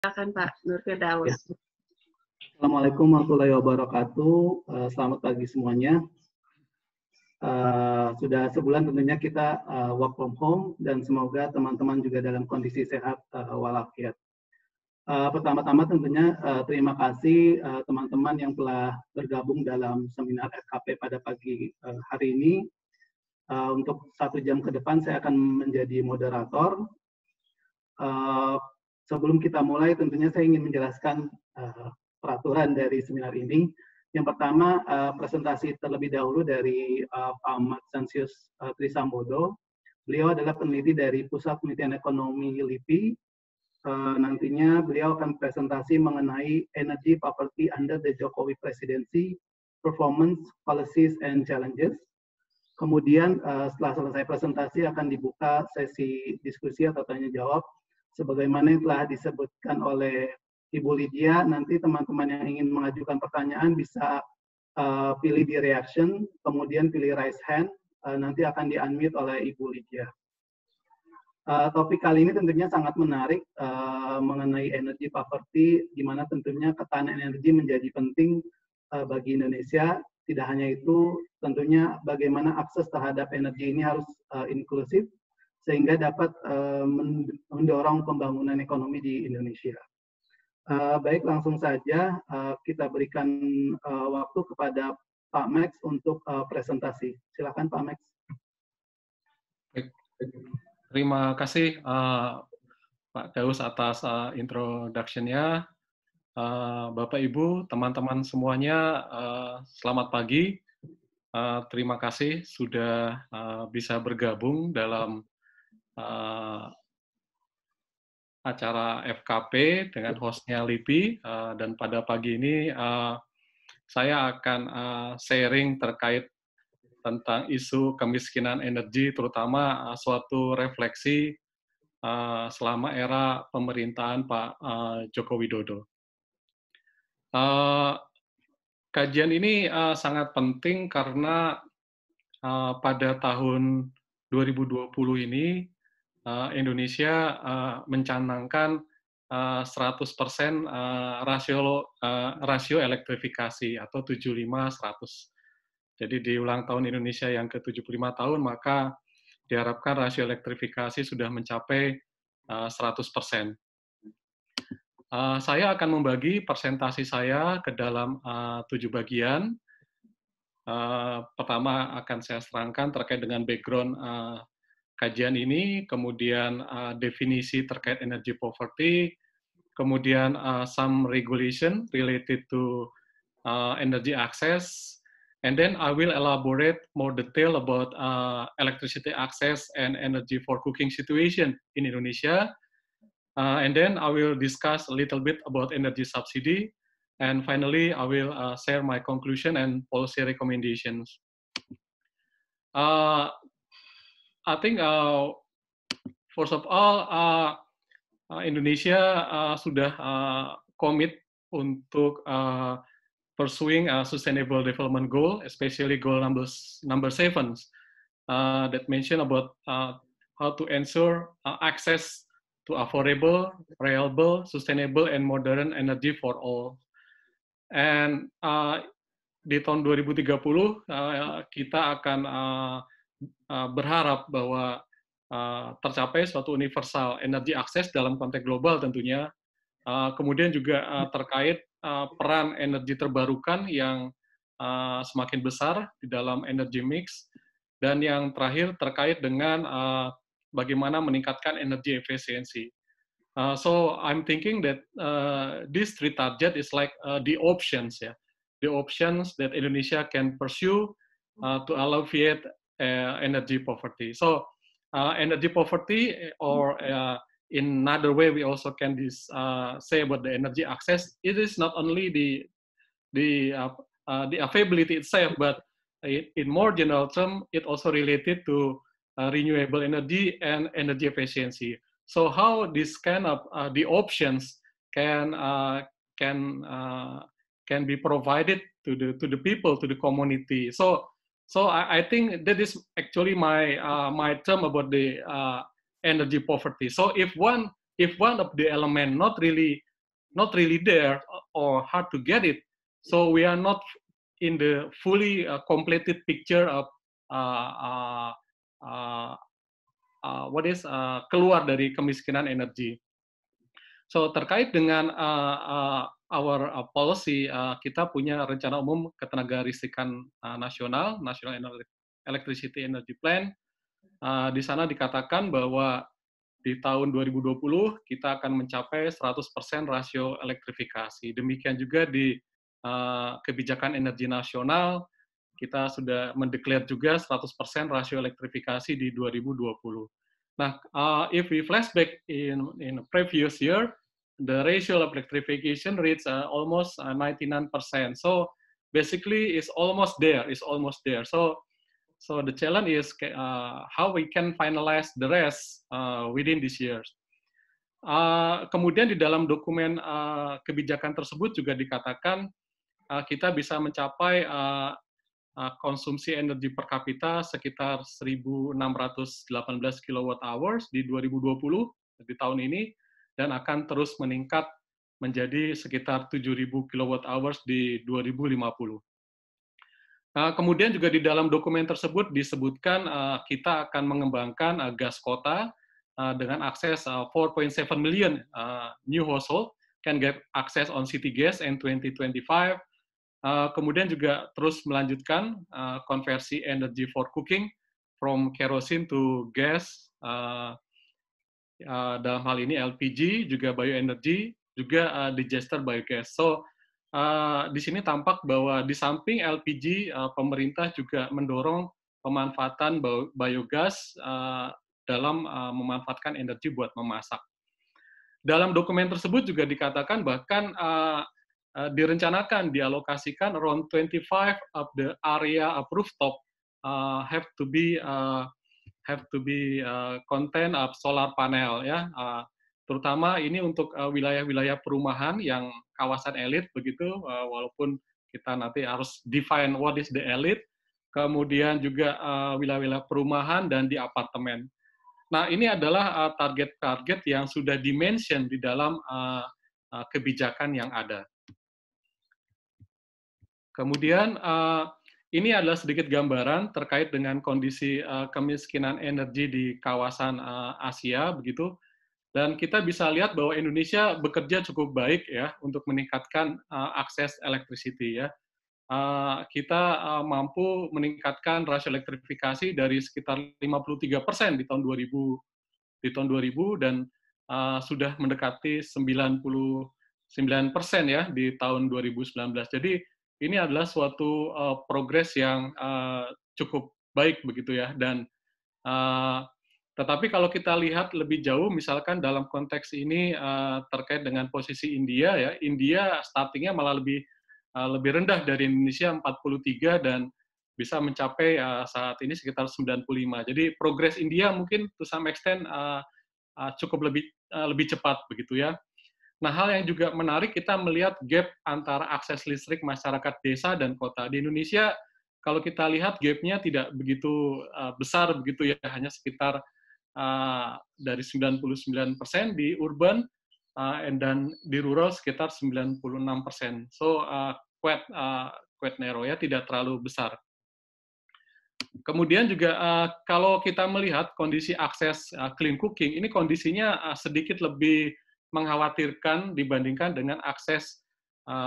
Silakan Pak Nur Ya. Firdaus. Assalamualaikum warahmatullahi wabarakatuh. Selamat pagi semuanya. Sudah sebulan tentunya kita work from home dan semoga teman-teman juga dalam kondisi sehat walafiat. Pertama-tama tentunya terima kasih teman-teman yang telah bergabung dalam seminar FKP pada pagi hari ini. Untuk 1 jam ke depan saya akan menjadi moderator. Sebelum kita mulai, tentunya saya ingin menjelaskan peraturan dari seminar ini. Yang pertama, presentasi terlebih dahulu dari Pak Maxensius Trisambodo. Beliau adalah peneliti dari Pusat Penelitian Ekonomi LIPI. Nantinya beliau akan presentasi mengenai energy poverty under the Jokowi Presidency, performance, policies, and challenges. Kemudian setelah selesai presentasi akan dibuka sesi diskusi atau tanya jawab. Sebagaimana yang telah disebutkan oleh Ibu Lydia, nanti teman-teman yang ingin mengajukan pertanyaan bisa pilih di reaction, kemudian pilih raise hand, nanti akan di-unmute oleh Ibu Lydia. Topik kali ini tentunya sangat menarik mengenai energy poverty, di mana tentunya ketahanan energi menjadi penting bagi Indonesia. Tidak hanya itu, tentunya bagaimana akses terhadap energi ini harus inklusif, sehingga dapat mendorong pembangunan ekonomi di Indonesia. Baik, langsung saja kita berikan waktu kepada Pak Max untuk presentasi. Silakan Pak Max. Baik. Terima kasih Pak Daus atas introduction-nya. Bapak Ibu, teman-teman semuanya, selamat pagi. Terima kasih sudah bisa bergabung dalam acara FKP dengan hostnya LIPI, dan pada pagi ini saya akan sharing terkait tentang isu kemiskinan energi, terutama suatu refleksi selama era pemerintahan Pak Joko Widodo. Kajian ini sangat penting karena pada tahun 2020 ini Indonesia mencanangkan 100% rasio elektrifikasi atau 75-100. Jadi di ulang tahun Indonesia yang ke-75 tahun, maka diharapkan rasio elektrifikasi sudah mencapai 100%. Saya akan membagi presentasi saya ke dalam 7 bagian. Pertama akan saya serangkan terkait dengan background kajian ini, kemudian definisi terkait energy poverty, kemudian some regulation related to energy access, and then I will elaborate more detail about electricity access and energy for cooking situation in Indonesia, and then I will discuss a little bit about energy subsidy, and finally I will share my conclusion and policy recommendations. I think first of all, Indonesia sudah komit untuk pursuing a sustainable development goal, especially goal number 7 that mention about how to ensure access to affordable, reliable, sustainable, and modern energy for all. And di tahun 2030 kita akan berharap bahwa tercapai suatu universal energy access dalam konteks global tentunya. Kemudian juga terkait peran energi terbarukan yang semakin besar di dalam energy mix, dan yang terakhir terkait dengan bagaimana meningkatkan energy efficiency. So I'm thinking that this 3 target is like the options, yeah, the options that Indonesia can pursue to alleviate energy poverty. So energy poverty, or in another way we also can say about the energy access, it is not only the availability itself, but in more general term, it also related to renewable energy and energy efficiency. So how this kind of the options can be provided to the people, to the community. So I think that is actually my term about the energy poverty. So if one of the element not really not really there or hard to get it. So we are not in the fully completed picture of what is keluar dari kemiskinan energi. So terkait dengan our policy, kita punya rencana umum ketenagalistrikan nasional, National Electricity Energy Plan. Di sana dikatakan bahwa di tahun 2020 kita akan mencapai 100% rasio elektrifikasi. Demikian juga di kebijakan energi nasional, kita sudah mendeklar juga 100% rasio elektrifikasi di 2020. Nah, if we flashback in previous year, the ratio of electrification reached almost 99%. So basically, it's almost there. So the challenge is how we can finalize the rest within this year. Kemudian di dalam dokumen kebijakan tersebut juga dikatakan kita bisa mencapai konsumsi energi per kapita sekitar 1.618 kWh di 2020 di tahun ini dan akan terus meningkat menjadi sekitar 7.000 kWh di 2050. Kemudian juga di dalam dokumen tersebut disebutkan kita akan mengembangkan gas kota dengan akses 4.7 million new household can get access on city gas in 2025. Kemudian juga terus melanjutkan konversi energy for cooking from kerosene to gas, dalam hal ini LPG, juga bioenergy, juga digester biogas. So di sini tampak bahwa di samping LPG, pemerintah juga mendorong pemanfaatan biogas dalam memanfaatkan energi buat memasak. Dalam dokumen tersebut juga dikatakan bahkan direncanakan dialokasikan around 25 of the area of rooftop have to be content of solar panel, ya. Terutama ini untuk wilayah-wilayah perumahan yang kawasan elit begitu, walaupun kita nanti harus define what is the elite, kemudian juga wilayah-wilayah perumahan dan di apartemen. Nah, ini adalah target-target yang sudah dimention di dalam kebijakan yang ada. Kemudian ini adalah sedikit gambaran terkait dengan kondisi kemiskinan energi di kawasan Asia begitu. Dan kita bisa lihat bahwa Indonesia bekerja cukup baik ya untuk meningkatkan akses electricity ya. Kita mampu meningkatkan rasio elektrifikasi dari sekitar 53% di tahun 2000 dan sudah mendekati 99% ya di tahun 2019. Jadi ini adalah suatu progres yang cukup baik begitu ya. Dan tetapi kalau kita lihat lebih jauh, misalkan dalam konteks ini terkait dengan posisi India ya, India startingnya malah lebih rendah dari Indonesia 43 dan bisa mencapai saat ini sekitar 95. Jadi progres India mungkin to some extent cukup lebih cepat begitu ya. Nah, hal yang juga menarik kita melihat gap antara akses listrik masyarakat desa dan kota. Di Indonesia kalau kita lihat gapnya tidak begitu besar begitu ya, hanya sekitar dari 99% di urban dan di rural sekitar 96%. So quite narrow ya, tidak terlalu besar. Kemudian juga kalau kita melihat kondisi akses clean cooking, ini kondisinya sedikit lebih mengkhawatirkan dibandingkan dengan akses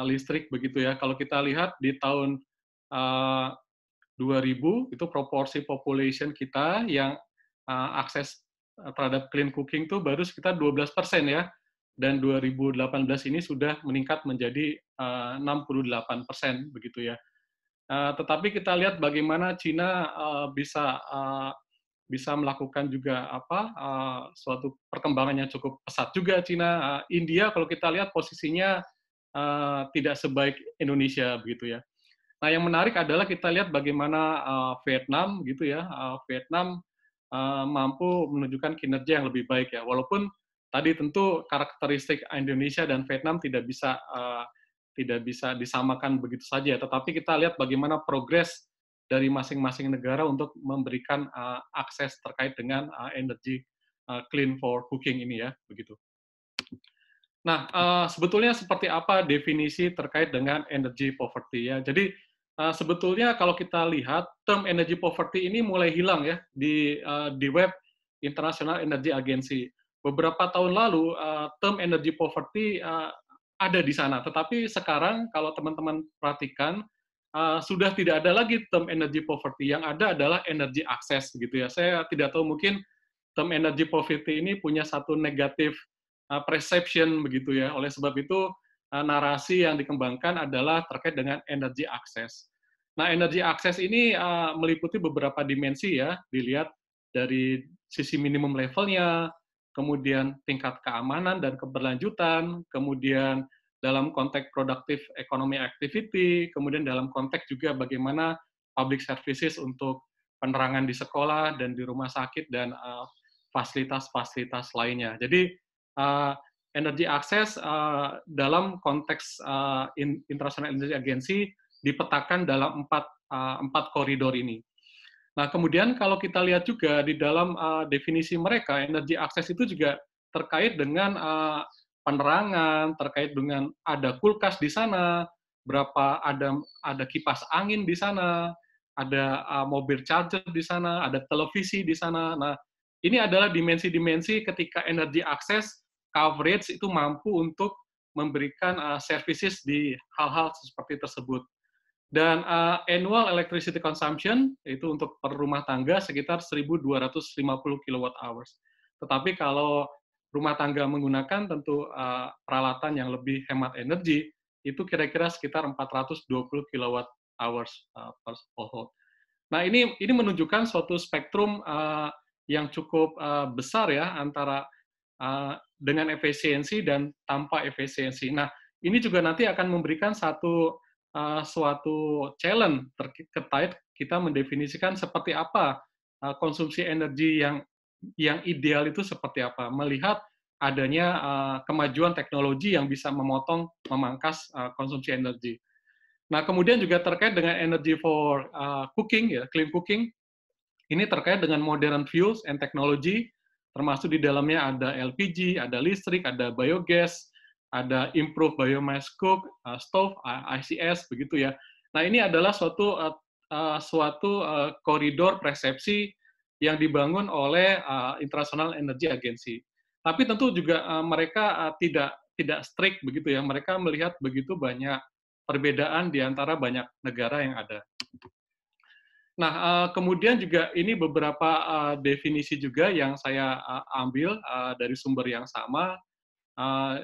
listrik begitu ya. Kalau kita lihat di tahun 2000 itu proporsi population kita yang akses terhadap clean cooking itu baru sekitar 12% ya, dan 2018 ini sudah meningkat menjadi 68% begitu ya. Tetapi kita lihat bagaimana Cina bisa melakukan juga suatu perkembangan yang cukup pesat juga Cina. India kalau kita lihat posisinya tidak sebaik Indonesia begitu ya. Nah, yang menarik adalah kita lihat bagaimana Vietnam gitu ya. Vietnam mampu menunjukkan kinerja yang lebih baik ya. Walaupun tadi tentu karakteristik Indonesia dan Vietnam tidak bisa disamakan begitu saja. Tetapi kita lihat bagaimana progres dari masing-masing negara untuk memberikan akses terkait dengan energi clean for cooking ini ya, begitu. Nah, sebetulnya seperti apa definisi terkait dengan energy poverty ya. Jadi, sebetulnya kalau kita lihat term energy poverty ini mulai hilang ya di web International Energy Agency. Beberapa tahun lalu, term energy poverty ada di sana, tetapi sekarang kalau teman-teman perhatikan, sudah tidak ada lagi term energy poverty, yang ada adalah energy access gitu ya. Saya tidak tahu, mungkin term energy poverty ini punya satu negatif perception begitu ya. Oleh sebab itu narasi yang dikembangkan adalah terkait dengan energy access. Nah, energy access ini meliputi beberapa dimensi ya, dilihat dari sisi minimum levelnya, kemudian tingkat keamanan dan keberlanjutan, kemudian dalam konteks productive economy activity, kemudian dalam konteks juga bagaimana public services untuk penerangan di sekolah dan di rumah sakit dan fasilitas-fasilitas lainnya. Jadi energy access dalam konteks International Energy Agency dipetakan dalam empat koridor ini. Nah, kemudian kalau kita lihat juga di dalam definisi mereka, energy access itu juga terkait dengan penerangan, terkait dengan ada kulkas di sana, berapa ada kipas angin di sana, ada mobil charger di sana, ada televisi di sana. Nah, ini adalah dimensi-dimensi ketika energy access coverage itu mampu untuk memberikan services di hal-hal seperti tersebut. Dan annual electricity consumption itu untuk per rumah tangga sekitar 1.250 kWh. Tetapi kalau rumah tangga menggunakan tentu peralatan yang lebih hemat energi, itu kira-kira sekitar 420 kWh per household. Nah, ini menunjukkan suatu spektrum yang cukup besar ya, antara dengan efisiensi dan tanpa efisiensi. Nah, ini juga nanti akan memberikan suatu challenge terkait kita mendefinisikan seperti apa konsumsi energi yang ideal itu seperti apa, melihat adanya kemajuan teknologi yang bisa memangkas konsumsi energi. Nah, kemudian juga terkait dengan energy for cooking, ya, clean cooking, ini terkait dengan modern fuels and technology, termasuk di dalamnya ada LPG, ada listrik, ada biogas, ada improved biomass cook, stove, ICS, begitu ya. Nah, ini adalah suatu koridor persepsi yang dibangun oleh International Energy Agency. Tapi tentu juga mereka tidak strict begitu ya. Mereka melihat begitu banyak perbedaan di antara banyak negara yang ada. Nah, kemudian juga ini beberapa definisi juga yang saya ambil dari sumber yang sama.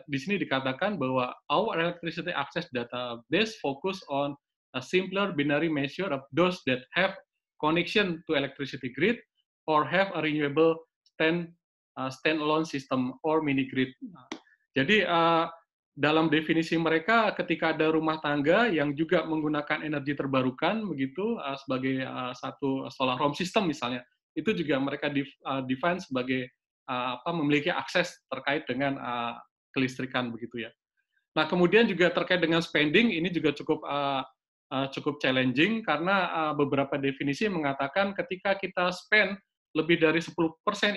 Di sini dikatakan bahwa our electricity access database focus on a simpler binary measure of those that have connection to electricity grid or have a renewable standalone system or mini grid. Jadi dalam definisi mereka, ketika ada rumah tangga yang juga menggunakan energi terbarukan begitu sebagai satu solar home system misalnya, itu juga mereka define sebagai memiliki akses terkait dengan kelistrikan begitu ya. Nah, kemudian juga terkait dengan spending, ini juga cukup challenging karena beberapa definisi mengatakan ketika kita spend lebih dari 10%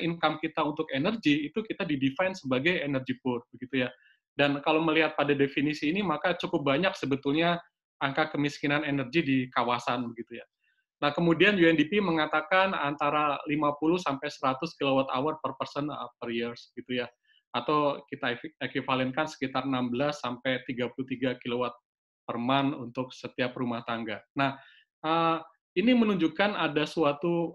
income kita untuk energi, itu kita didefine sebagai energy poor begitu ya. Dan kalau melihat pada definisi ini, maka cukup banyak sebetulnya angka kemiskinan energi di kawasan begitu ya. Nah, kemudian UNDP mengatakan antara 50 sampai 100 kWh per person per years gitu ya. Atau kita ekuivalenkan sekitar 16 sampai 33 kW per month untuk setiap rumah tangga. Nah, ini menunjukkan ada suatu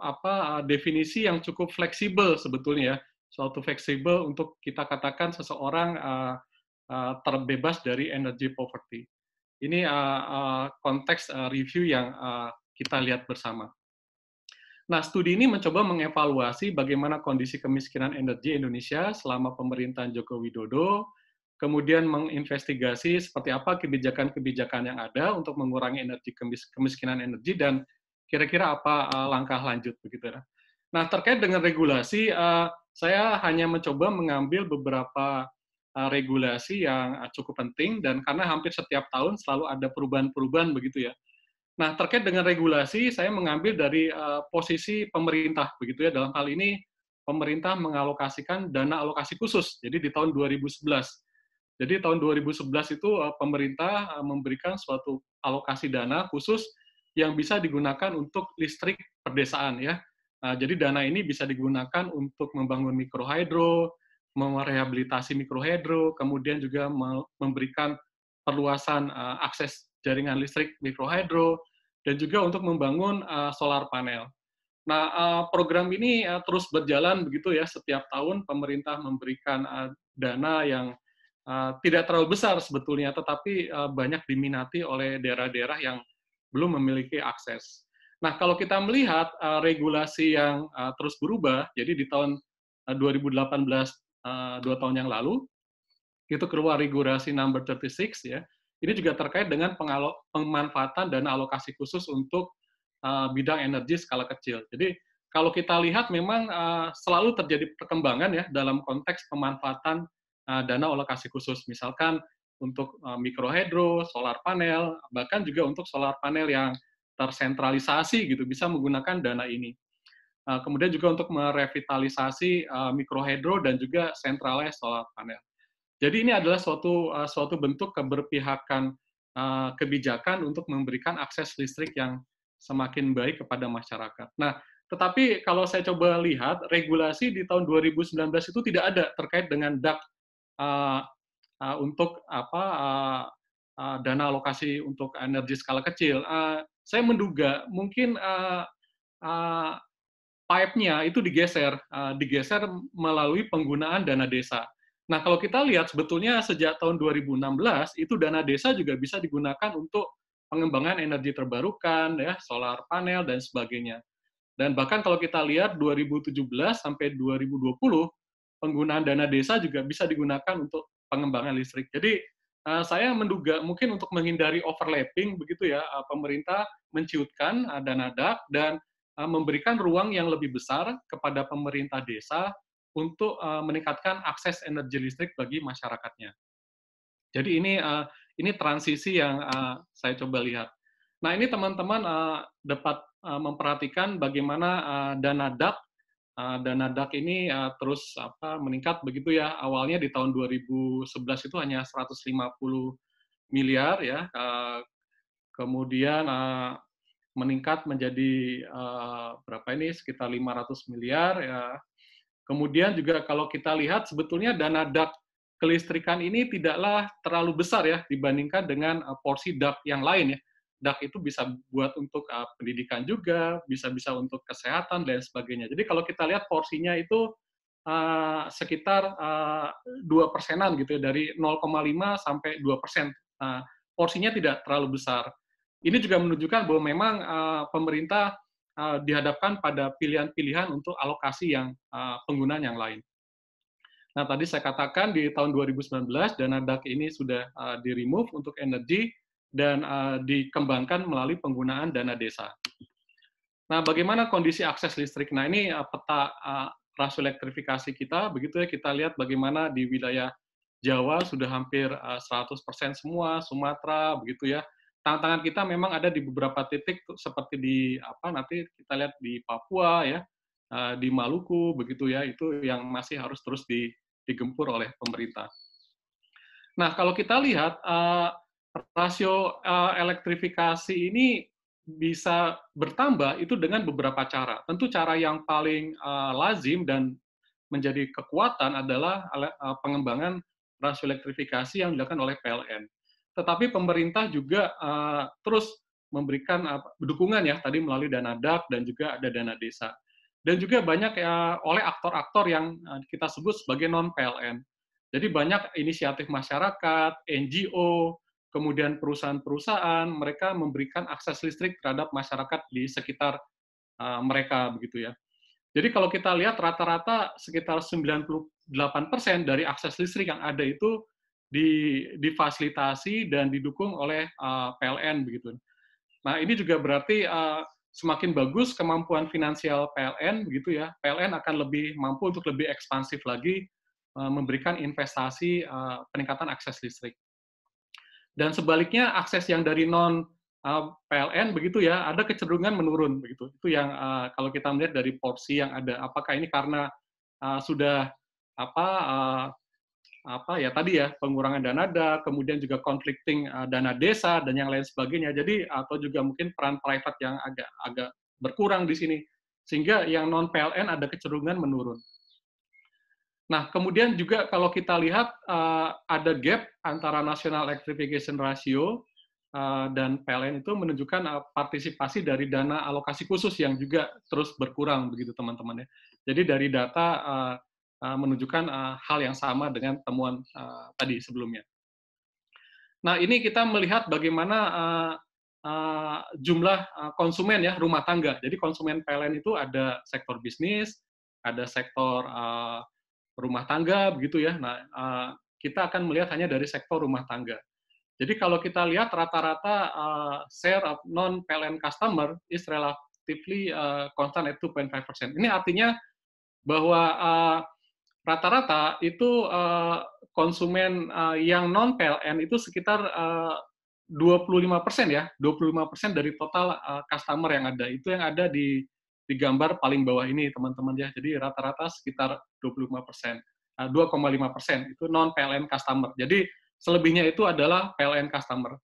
definisi yang cukup fleksibel sebetulnya ya. Suatu fleksibel untuk kita katakan seseorang terbebas dari energy poverty. Ini konteks review yang kita lihat bersama. Nah, studi ini mencoba mengevaluasi bagaimana kondisi kemiskinan energi Indonesia selama pemerintahan Joko Widodo, kemudian menginvestigasi seperti apa kebijakan-kebijakan yang ada untuk mengurangi kemiskinan energi, dan kira-kira apa langkah lanjut begitu ya. Nah, terkait dengan regulasi, saya hanya mencoba mengambil beberapa regulasi yang cukup penting, dan karena hampir setiap tahun selalu ada perubahan-perubahan begitu ya. Nah, terkait dengan regulasi, saya mengambil dari posisi pemerintah begitu ya. Dalam hal ini pemerintah mengalokasikan dana alokasi khusus. Jadi di tahun 2011 Jadi tahun 2011 itu pemerintah memberikan suatu alokasi dana khusus yang bisa digunakan untuk listrik perdesaan ya. Jadi dana ini bisa digunakan untuk membangun mikrohidro, merehabilitasi mikrohidro, kemudian juga memberikan perluasan akses jaringan listrik mikrohidro, dan juga untuk membangun solar panel. Nah, program ini terus berjalan begitu ya, setiap tahun pemerintah memberikan dana yang tidak terlalu besar sebetulnya, tetapi banyak diminati oleh daerah-daerah yang belum memiliki akses. Nah, kalau kita melihat regulasi yang terus berubah, jadi di tahun 2018, 2 tahun yang lalu, itu keluar regulasi number 36 ya. Ini juga terkait dengan pemanfaatan dana alokasi khusus untuk bidang energi skala kecil. Jadi kalau kita lihat memang selalu terjadi perkembangan ya dalam konteks pemanfaatan dana alokasi khusus. Misalkan untuk mikrohidro, solar panel, bahkan juga untuk solar panel yang tersentralisasi gitu bisa menggunakan dana ini. Kemudian juga untuk merevitalisasi mikrohidro dan juga centralized solar panel. Jadi ini adalah suatu bentuk keberpihakan kebijakan untuk memberikan akses listrik yang semakin baik kepada masyarakat. Nah, tetapi kalau saya coba lihat regulasi di tahun 2019 itu tidak ada terkait dengan DAK untuk dana alokasi untuk energi skala kecil. Saya menduga mungkin pipe-nya itu digeser melalui penggunaan dana desa. Nah, kalau kita lihat sebetulnya sejak tahun 2016 itu dana desa juga bisa digunakan untuk pengembangan energi terbarukan, ya, solar panel dan sebagainya. Dan bahkan kalau kita lihat 2017 sampai 2020 penggunaan dana desa juga bisa digunakan untuk pengembangan listrik. Jadi saya menduga mungkin untuk menghindari overlapping begitu ya, pemerintah menciutkan dana DAK dan memberikan ruang yang lebih besar kepada pemerintah desa untuk meningkatkan akses energi listrik bagi masyarakatnya. Jadi ini transisi yang saya coba lihat. Nah, ini teman-teman dapat memperhatikan bagaimana dana DAK ini terus meningkat begitu ya. Awalnya di tahun 2011 itu hanya 150 miliar ya, kemudian meningkat menjadi berapa ini, sekitar 500 miliar ya. Kemudian juga kalau kita lihat sebetulnya dana DAK kelistrikan ini tidaklah terlalu besar ya dibandingkan dengan porsi DAK yang lain ya. DAK itu bisa buat untuk pendidikan juga, bisa untuk kesehatan dan sebagainya. Jadi kalau kita lihat porsinya itu sekitar 2%-an gitu ya, dari 0,5 sampai 2%. Porsinya tidak terlalu besar. Ini juga menunjukkan bahwa memang pemerintah dihadapkan pada pilihan-pilihan untuk alokasi yang penggunaan yang lain. Nah, tadi saya katakan di tahun 2019 dana DAK ini sudah di-remove untuk energi dan dikembangkan melalui penggunaan dana desa. Nah, bagaimana kondisi akses listrik? Nah, ini peta rasio elektrifikasi kita, begitu ya, kita lihat bagaimana di wilayah Jawa sudah hampir 100% semua, Sumatera, begitu ya. Tantangan kita memang ada di beberapa titik, seperti di nanti kita lihat di Papua ya, di Maluku, begitu ya, itu yang masih harus terus digempur oleh pemerintah. Nah, kalau kita lihat rasio elektrifikasi ini bisa bertambah itu dengan beberapa cara. Tentu cara yang paling lazim dan menjadi kekuatan adalah pengembangan rasio elektrifikasi yang dilakukan oleh PLN. Tetapi pemerintah juga terus memberikan dukungan ya, tadi melalui dana DAK dan juga ada dana desa. Dan juga banyak oleh aktor-aktor yang kita sebut sebagai non-PLN. Jadi banyak inisiatif masyarakat, NGO, kemudian perusahaan-perusahaan, mereka memberikan akses listrik terhadap masyarakat di sekitar mereka, begitu ya. Jadi kalau kita lihat rata-rata sekitar 98% dari akses listrik yang ada itu difasilitasi dan didukung oleh PLN, begitu. Nah, ini juga berarti semakin bagus kemampuan finansial PLN, begitu ya. PLN akan lebih mampu untuk lebih ekspansif lagi memberikan investasi peningkatan akses listrik. Dan sebaliknya akses yang dari non PLN begitu ya, ada kecenderungan menurun begitu. Itu yang kalau kita melihat dari porsi yang ada, apakah ini karena sudah apa ya tadi ya, pengurangan dana kemudian juga conflicting dana desa dan yang lain sebagainya. Jadi atau juga mungkin peran private yang agak berkurang di sini, sehingga yang non PLN ada kecenderungan menurun. Nah, kemudian juga kalau kita lihat ada gap antara National Electrification Ratio dan PLN itu menunjukkan partisipasi dari dana alokasi khusus yang juga terus berkurang begitu teman-teman ya. Jadi dari data menunjukkan hal yang sama dengan temuan tadi sebelumnya. Nah, ini kita melihat bagaimana jumlah konsumen ya rumah tangga. Jadi konsumen PLN itu ada sektor bisnis, ada sektor rumah tangga begitu ya. Nah, kita akan melihat hanya dari sektor rumah tangga. Jadi kalau kita lihat rata-rata share of non PLN customer is relatively constant at 2.5%. Ini artinya bahwa rata-rata itu konsumen yang non PLN itu sekitar 25% ya, 25% dari total customer yang ada. Itu yang ada di gambar paling bawah ini teman-teman ya. Jadi rata-rata sekitar 25%, 2,5% itu non PLN customer. Jadi selebihnya itu adalah PLN customer.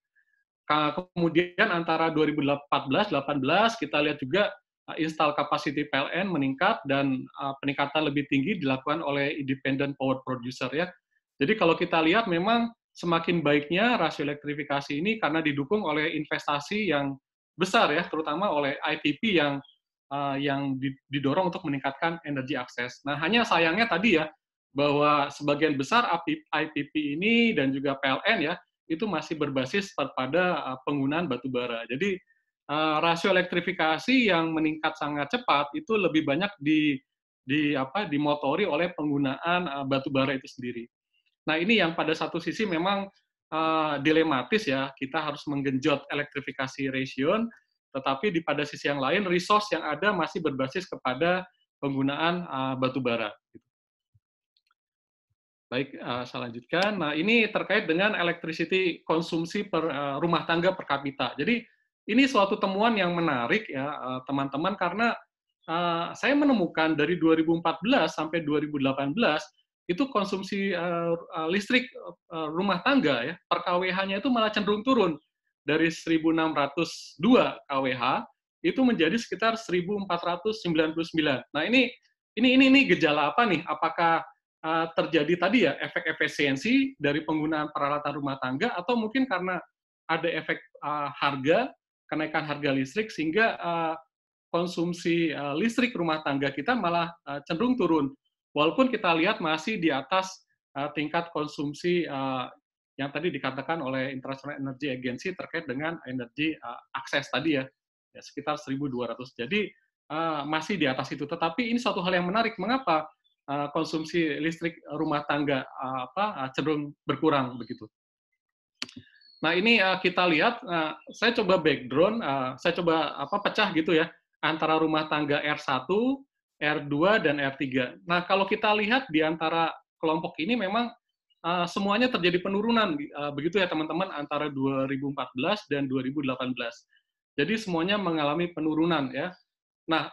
Kemudian antara 2014-18 kita lihat juga install capacity PLN meningkat dan peningkatan lebih tinggi dilakukan oleh independent power producer ya. Jadi kalau kita lihat memang semakin baiknya rasio elektrifikasi ini karena didukung oleh investasi yang besar ya, terutama oleh IPP yang didorong untuk meningkatkan energi akses. Nah, hanya sayangnya tadi ya bahwa sebagian besar IPP ini dan juga PLN ya itu masih berbasis pada penggunaan batu bara. Jadi rasio elektrifikasi yang meningkat sangat cepat itu lebih banyak dimotori oleh penggunaan batu bara itu sendiri. Nah, ini yang pada satu sisi memang dilematis ya, kita harus menggenjot elektrifikasi ratio, tetapi pada sisi yang lain, resource yang ada masih berbasis kepada penggunaan batu bara. Baik, saya lanjutkan. Nah, ini terkait dengan electricity konsumsi per rumah tangga per kapita. Jadi, ini suatu temuan yang menarik ya, teman-teman, karena saya menemukan dari 2014 sampai 2018 itu konsumsi listrik rumah tangga ya per kWh-nya itu malah cenderung turun dari 1.602 kWh itu menjadi sekitar 1.499. Nah ini gejala apa nih? Apakah terjadi tadi ya efek efisiensi dari penggunaan peralatan rumah tangga atau mungkin karena ada efek kenaikan harga listrik sehingga konsumsi listrik rumah tangga kita malah cenderung turun. Walaupun kita lihat masih di atas tingkat konsumsi yang tadi dikatakan oleh International Energy Agency terkait dengan energi akses tadi ya sekitar 1.200. Jadi masih di atas itu. Tetapi ini suatu hal yang menarik. Mengapa konsumsi listrik rumah tangga cenderung berkurang begitu? Nah ini kita lihat. Saya coba background. Saya coba pecah gitu ya antara rumah tangga R1, R2, dan R3. Nah, kalau kita lihat di antara kelompok ini memang semuanya terjadi penurunan, begitu ya teman-teman, antara 2014 dan 2018. Jadi semuanya mengalami penurunan ya. Nah,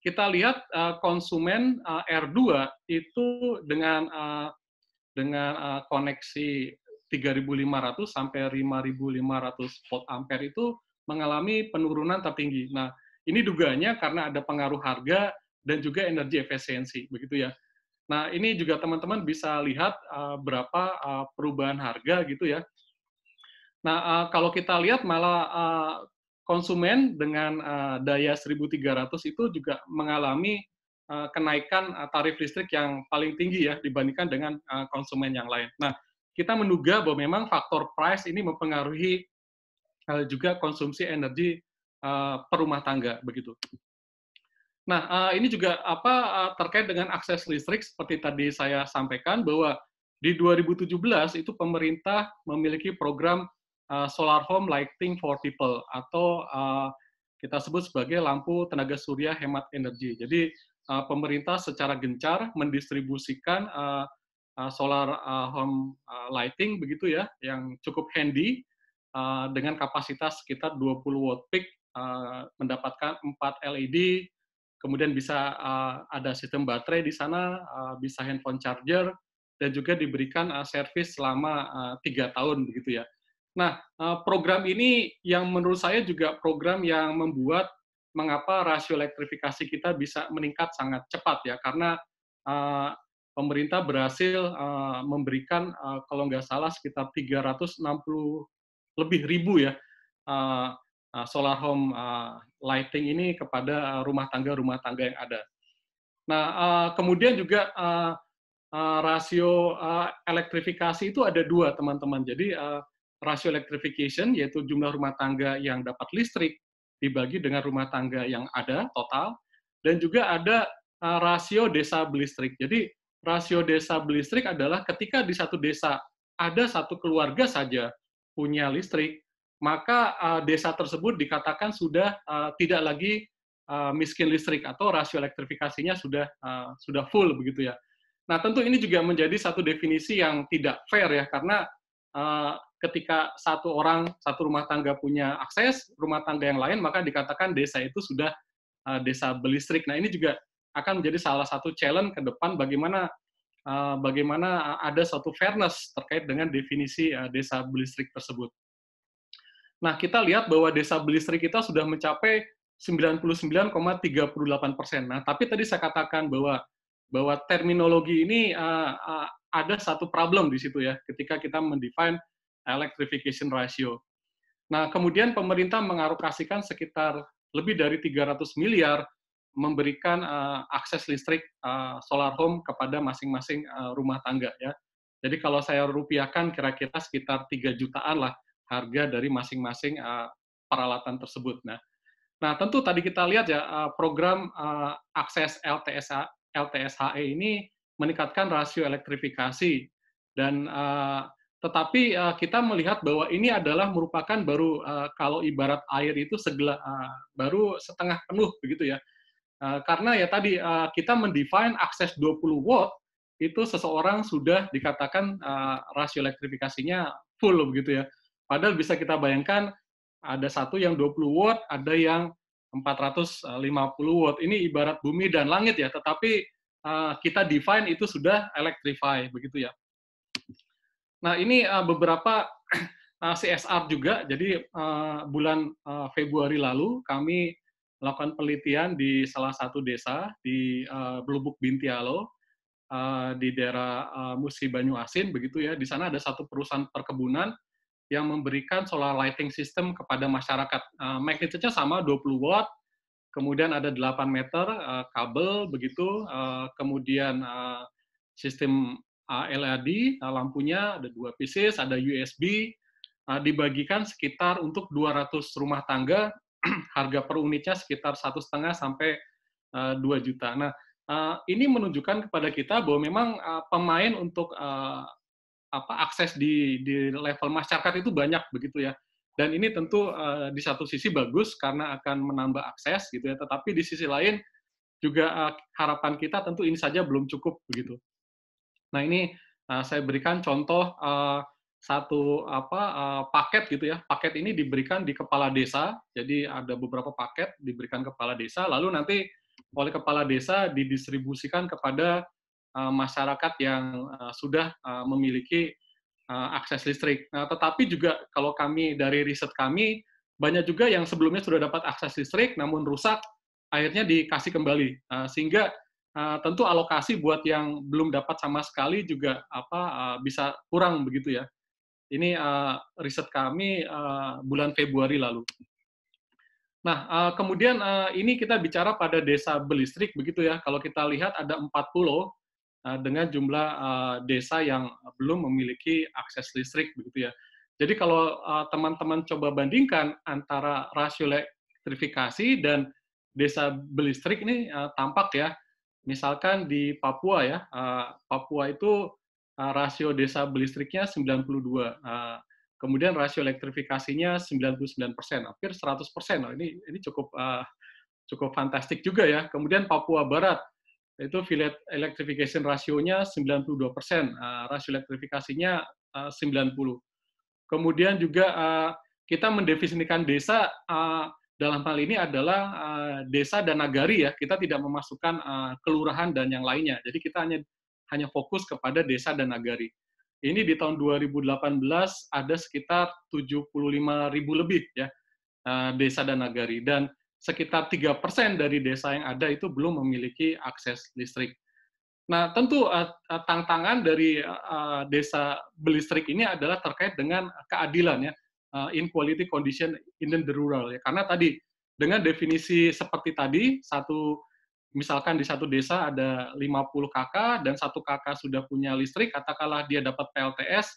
kita lihat konsumen R2 itu dengan koneksi 3.500 sampai 5.500 volt ampere itu mengalami penurunan tertinggi. Nah, ini dugaannya karena ada pengaruh harga dan juga energi efisiensi, begitu ya. Nah, ini juga teman-teman bisa lihat berapa perubahan harga gitu ya. Nah, kalau kita lihat malah konsumen dengan daya 1.300 itu juga mengalami kenaikan tarif listrik yang paling tinggi ya dibandingkan dengan konsumen yang lain. Nah, kita menduga bahwa memang faktor price ini mempengaruhi juga konsumsi energi per rumah tangga begitu. Nah, ini juga terkait dengan akses listrik seperti tadi saya sampaikan bahwa di 2017 itu pemerintah memiliki program Solar Home Lighting for People atau kita sebut sebagai lampu tenaga surya hemat energi. Jadi pemerintah secara gencar mendistribusikan solar home lighting begitu ya yang cukup handy dengan kapasitas sekitar 20 watt peak mendapatkan 4 LED. Kemudian bisa ada sistem baterai di sana, bisa handphone charger, dan juga diberikan servis selama 3 tahun begitu ya. Nah, program ini yang menurut saya juga program yang membuat mengapa rasio elektrifikasi kita bisa meningkat sangat cepat ya, karena uh, pemerintah berhasil memberikan kalau nggak salah sekitar 360 lebih ribu ya solar home lighting ini kepada rumah tangga yang ada. Nah, kemudian juga rasio elektrifikasi itu ada dua, teman-teman. Jadi, rasio electrification, yaitu jumlah rumah tangga yang dapat listrik dibagi dengan rumah tangga yang ada, total, dan juga ada rasio desa berlistrik. Jadi, rasio desa berlistrik adalah ketika di satu desa ada satu keluarga saja punya listrik, maka desa tersebut dikatakan sudah tidak lagi miskin listrik atau rasio elektrifikasinya sudah full begitu ya. Nah, tentu ini juga menjadi satu definisi yang tidak fair ya, karena ketika satu rumah tangga punya akses, rumah tangga yang lain, maka dikatakan desa itu sudah desa berlistrik. Nah, ini juga akan menjadi salah satu challenge ke depan bagaimana ada suatu fairness terkait dengan definisi desa berlistrik tersebut. Nah, kita lihat bahwa desa berlistrik kita sudah mencapai 99,38%. Nah, tapi tadi saya katakan bahwa terminologi ini ada satu problem di situ ya, ketika kita mendefine electrification ratio. Nah, kemudian pemerintah mengalokasikan sekitar lebih dari 300 miliar memberikan akses listrik solar home kepada masing-masing rumah tangga ya. Jadi kalau saya rupiahkan kira-kira sekitar 3 jutaan lah harga dari masing-masing peralatan tersebut. Nah, tentu tadi kita lihat ya, program akses LTSHE ini meningkatkan rasio elektrifikasi, dan tetapi kita melihat bahwa ini adalah merupakan baru kalau ibarat air itu baru setengah penuh begitu ya. Karena ya tadi kita mendefine akses 20 watt itu seseorang sudah dikatakan rasio elektrifikasinya full begitu ya. Padahal bisa kita bayangkan ada satu yang 20 watt, ada yang 450 watt. Ini ibarat bumi dan langit ya, tetapi kita define itu sudah electrify begitu ya. Nah, ini beberapa CSR juga. Jadi bulan Februari lalu kami melakukan penelitian di salah satu desa di Blubuk Bintialo di daerah Musi Banyuasin begitu ya. Di sana ada satu perusahaan perkebunan yang memberikan solar lighting system kepada masyarakat. Magnitude-nya sama 20 watt, kemudian ada 8 meter kabel begitu, kemudian sistem LED, lampunya ada 2 pieces, ada USB, dibagikan sekitar untuk 200 rumah tangga, harga per unitnya sekitar 1,5 sampai 2 juta. Nah, ini menunjukkan kepada kita bahwa memang pemain untuk akses di level masyarakat itu banyak begitu ya. Dan ini tentu di satu sisi bagus karena akan menambah akses gitu ya, tetapi di sisi lain juga harapan kita tentu ini saja belum cukup begitu. Nah, ini saya berikan contoh satu paket gitu ya. Paket ini diberikan di kepala desa. Jadi ada beberapa paket diberikan kepala desa, lalu nanti oleh kepala desa didistribusikan kepada masyarakat yang sudah memiliki akses listrik. Nah, tetapi juga kalau kami dari riset kami, banyak juga yang sebelumnya sudah dapat akses listrik, namun rusak, akhirnya dikasih kembali. Sehingga tentu alokasi buat yang belum dapat sama sekali juga bisa kurang begitu ya. Ini riset kami bulan Februari lalu. Nah, kemudian ini kita bicara pada desa berlistrik begitu ya. Kalau kita lihat ada 4 pulau dengan jumlah desa yang belum memiliki akses listrik begitu ya. Jadi kalau teman-teman coba bandingkan antara rasio elektrifikasi dan desa berlistrik ini tampak ya. Misalkan di Papua ya, Papua itu rasio desa berlistriknya 92, kemudian rasio elektrifikasinya 99%, hampir 100%. Nah, ini cukup fantastik juga ya. Kemudian Papua Barat itu village electrification rasionya 92%, rasio elektrifikasinya 90. Kemudian juga kita mendefinisikan desa dalam hal ini adalah desa dan nagari ya. Kita tidak memasukkan kelurahan dan yang lainnya. Jadi kita hanya hanya fokus kepada desa dan nagari. Ini di tahun 2018 ada sekitar 75.000 lebih ya desa dan nagari, dan sekitar 3% dari desa yang ada itu belum memiliki akses listrik. Nah, tentu tantangan dari desa berlistrik ini adalah terkait dengan keadilan ya, inequality condition in the rural ya. Karena tadi dengan definisi seperti tadi, misalkan di satu desa ada 50 kakak dan satu kakak sudah punya listrik, katakanlah dia dapat PLTS,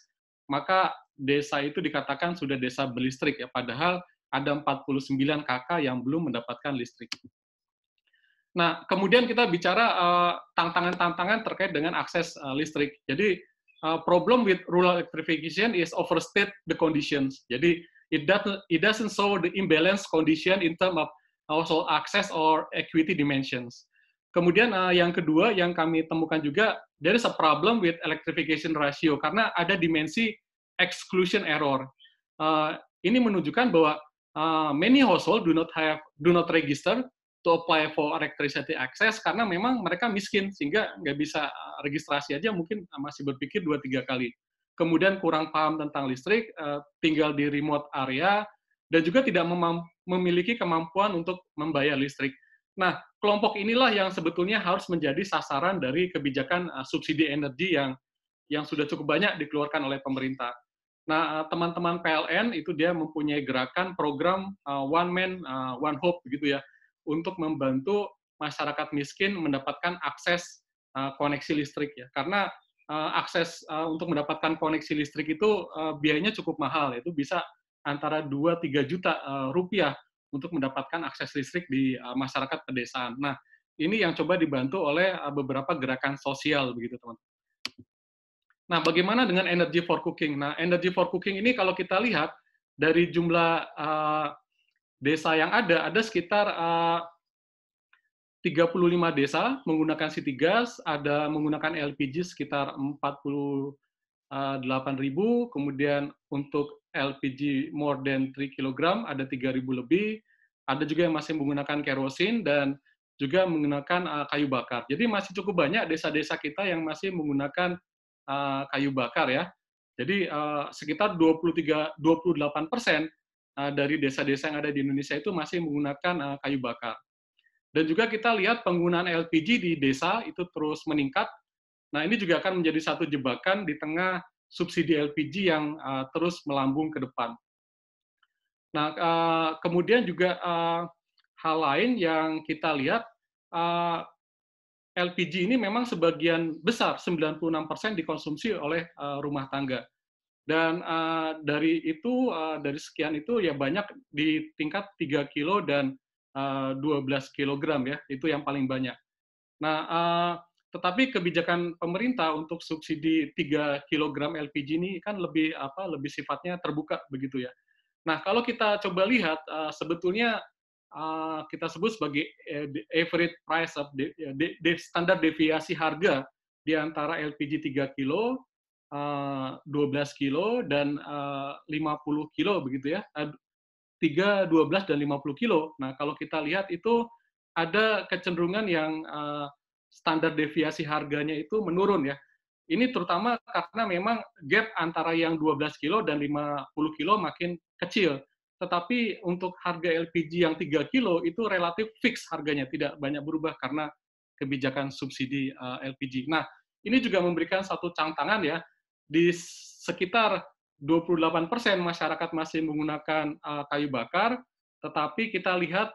maka desa itu dikatakan sudah desa berlistrik ya, padahal ada 49 kakak yang belum mendapatkan listrik. Nah, kemudian kita bicara tantangan-tantangan terkait dengan akses listrik. Jadi, problem with rural electrification is overstate the conditions. Jadi, it doesn't show the imbalance condition in terms of household access or equity dimensions. Kemudian yang kedua yang kami temukan juga, there is a problem with electrification ratio karena ada dimensi exclusion error. Ini menunjukkan bahwa many household do not register to apply for electricity access karena memang mereka miskin sehingga nggak bisa registrasi aja, mungkin masih berpikir 2-3 kali. Kemudian kurang paham tentang listrik, tinggal di remote area, dan juga tidak memiliki kemampuan untuk membayar listrik. Nah, kelompok inilah yang sebetulnya harus menjadi sasaran dari kebijakan subsidi energi yang sudah cukup banyak dikeluarkan oleh pemerintah. Nah, teman-teman PLN itu dia mempunyai gerakan program One Man, One Hope begitu ya, untuk membantu masyarakat miskin mendapatkan akses koneksi listrik ya. Karena akses untuk mendapatkan koneksi listrik itu biayanya cukup mahal, itu bisa antara 2-3 juta rupiah untuk mendapatkan akses listrik di masyarakat pedesaan. Nah, ini yang coba dibantu oleh beberapa gerakan sosial begitu, teman-teman. Nah, bagaimana dengan energy for cooking? Nah, energy for cooking ini kalau kita lihat dari jumlah desa yang ada sekitar 35 desa menggunakan city gas, ada menggunakan LPG sekitar 48.000, kemudian untuk LPG more than 3 kg ada 3.000 lebih, ada juga yang masih menggunakan kerosin dan juga menggunakan kayu bakar. Jadi masih cukup banyak desa-desa kita yang masih menggunakan kayu bakar ya. Jadi sekitar 28% dari desa-desa yang ada di Indonesia itu masih menggunakan kayu bakar. Dan juga kita lihat penggunaan LPG di desa itu terus meningkat. Nah, ini juga akan menjadi satu jebakan di tengah subsidi LPG yang terus melambung ke depan. Nah, kemudian juga hal lain yang kita lihat, LPG ini memang sebagian besar, 96% dikonsumsi oleh rumah tangga. Dan dari sekian itu ya banyak di tingkat 3 kilo dan 12 kilogram ya, itu yang paling banyak. Nah, tetapi kebijakan pemerintah untuk subsidi 3 kilogram LPG ini kan lebih sifatnya terbuka begitu ya. Nah, kalau kita coba lihat sebetulnya kita sebut sebagai average price of standar deviasi harga di antara LPG 3 kilo, 12 kilo, dan 50 kilo begitu ya. 3, 12, dan 50 kilo. Nah, kalau kita lihat itu ada kecenderungan yang standar deviasi harganya itu menurun ya. Ini terutama karena memang gap antara yang 12 kilo dan 50 kilo makin kecil. Tetapi untuk harga LPG yang 3 kilo itu relatif fix harganya, tidak banyak berubah karena kebijakan subsidi LPG. Nah, ini juga memberikan satu tantangan ya, di sekitar 28% masyarakat masih menggunakan kayu bakar, tetapi kita lihat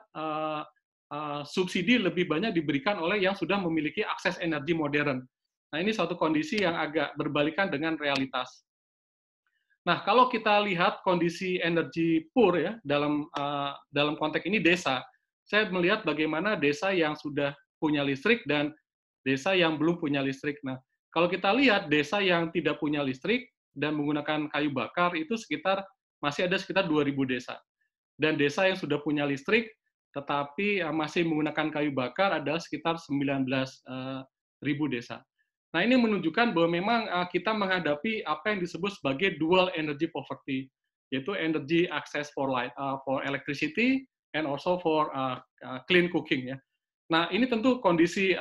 subsidi lebih banyak diberikan oleh yang sudah memiliki akses energi modern. Nah, ini suatu kondisi yang agak berbalikan dengan realitas. Nah, kalau kita lihat kondisi energi poor ya dalam konteks ini desa, saya melihat bagaimana desa yang sudah punya listrik dan desa yang belum punya listrik. Nah, kalau kita lihat desa yang tidak punya listrik dan menggunakan kayu bakar itu masih ada sekitar 2.000 desa. Dan desa yang sudah punya listrik tetapi masih menggunakan kayu bakar adalah sekitar 19.000 desa. Nah, ini menunjukkan bahwa memang kita menghadapi apa yang disebut sebagai dual energy poverty, yaitu energy access for electricity and also for clean cooking ya. Nah, ini tentu kondisi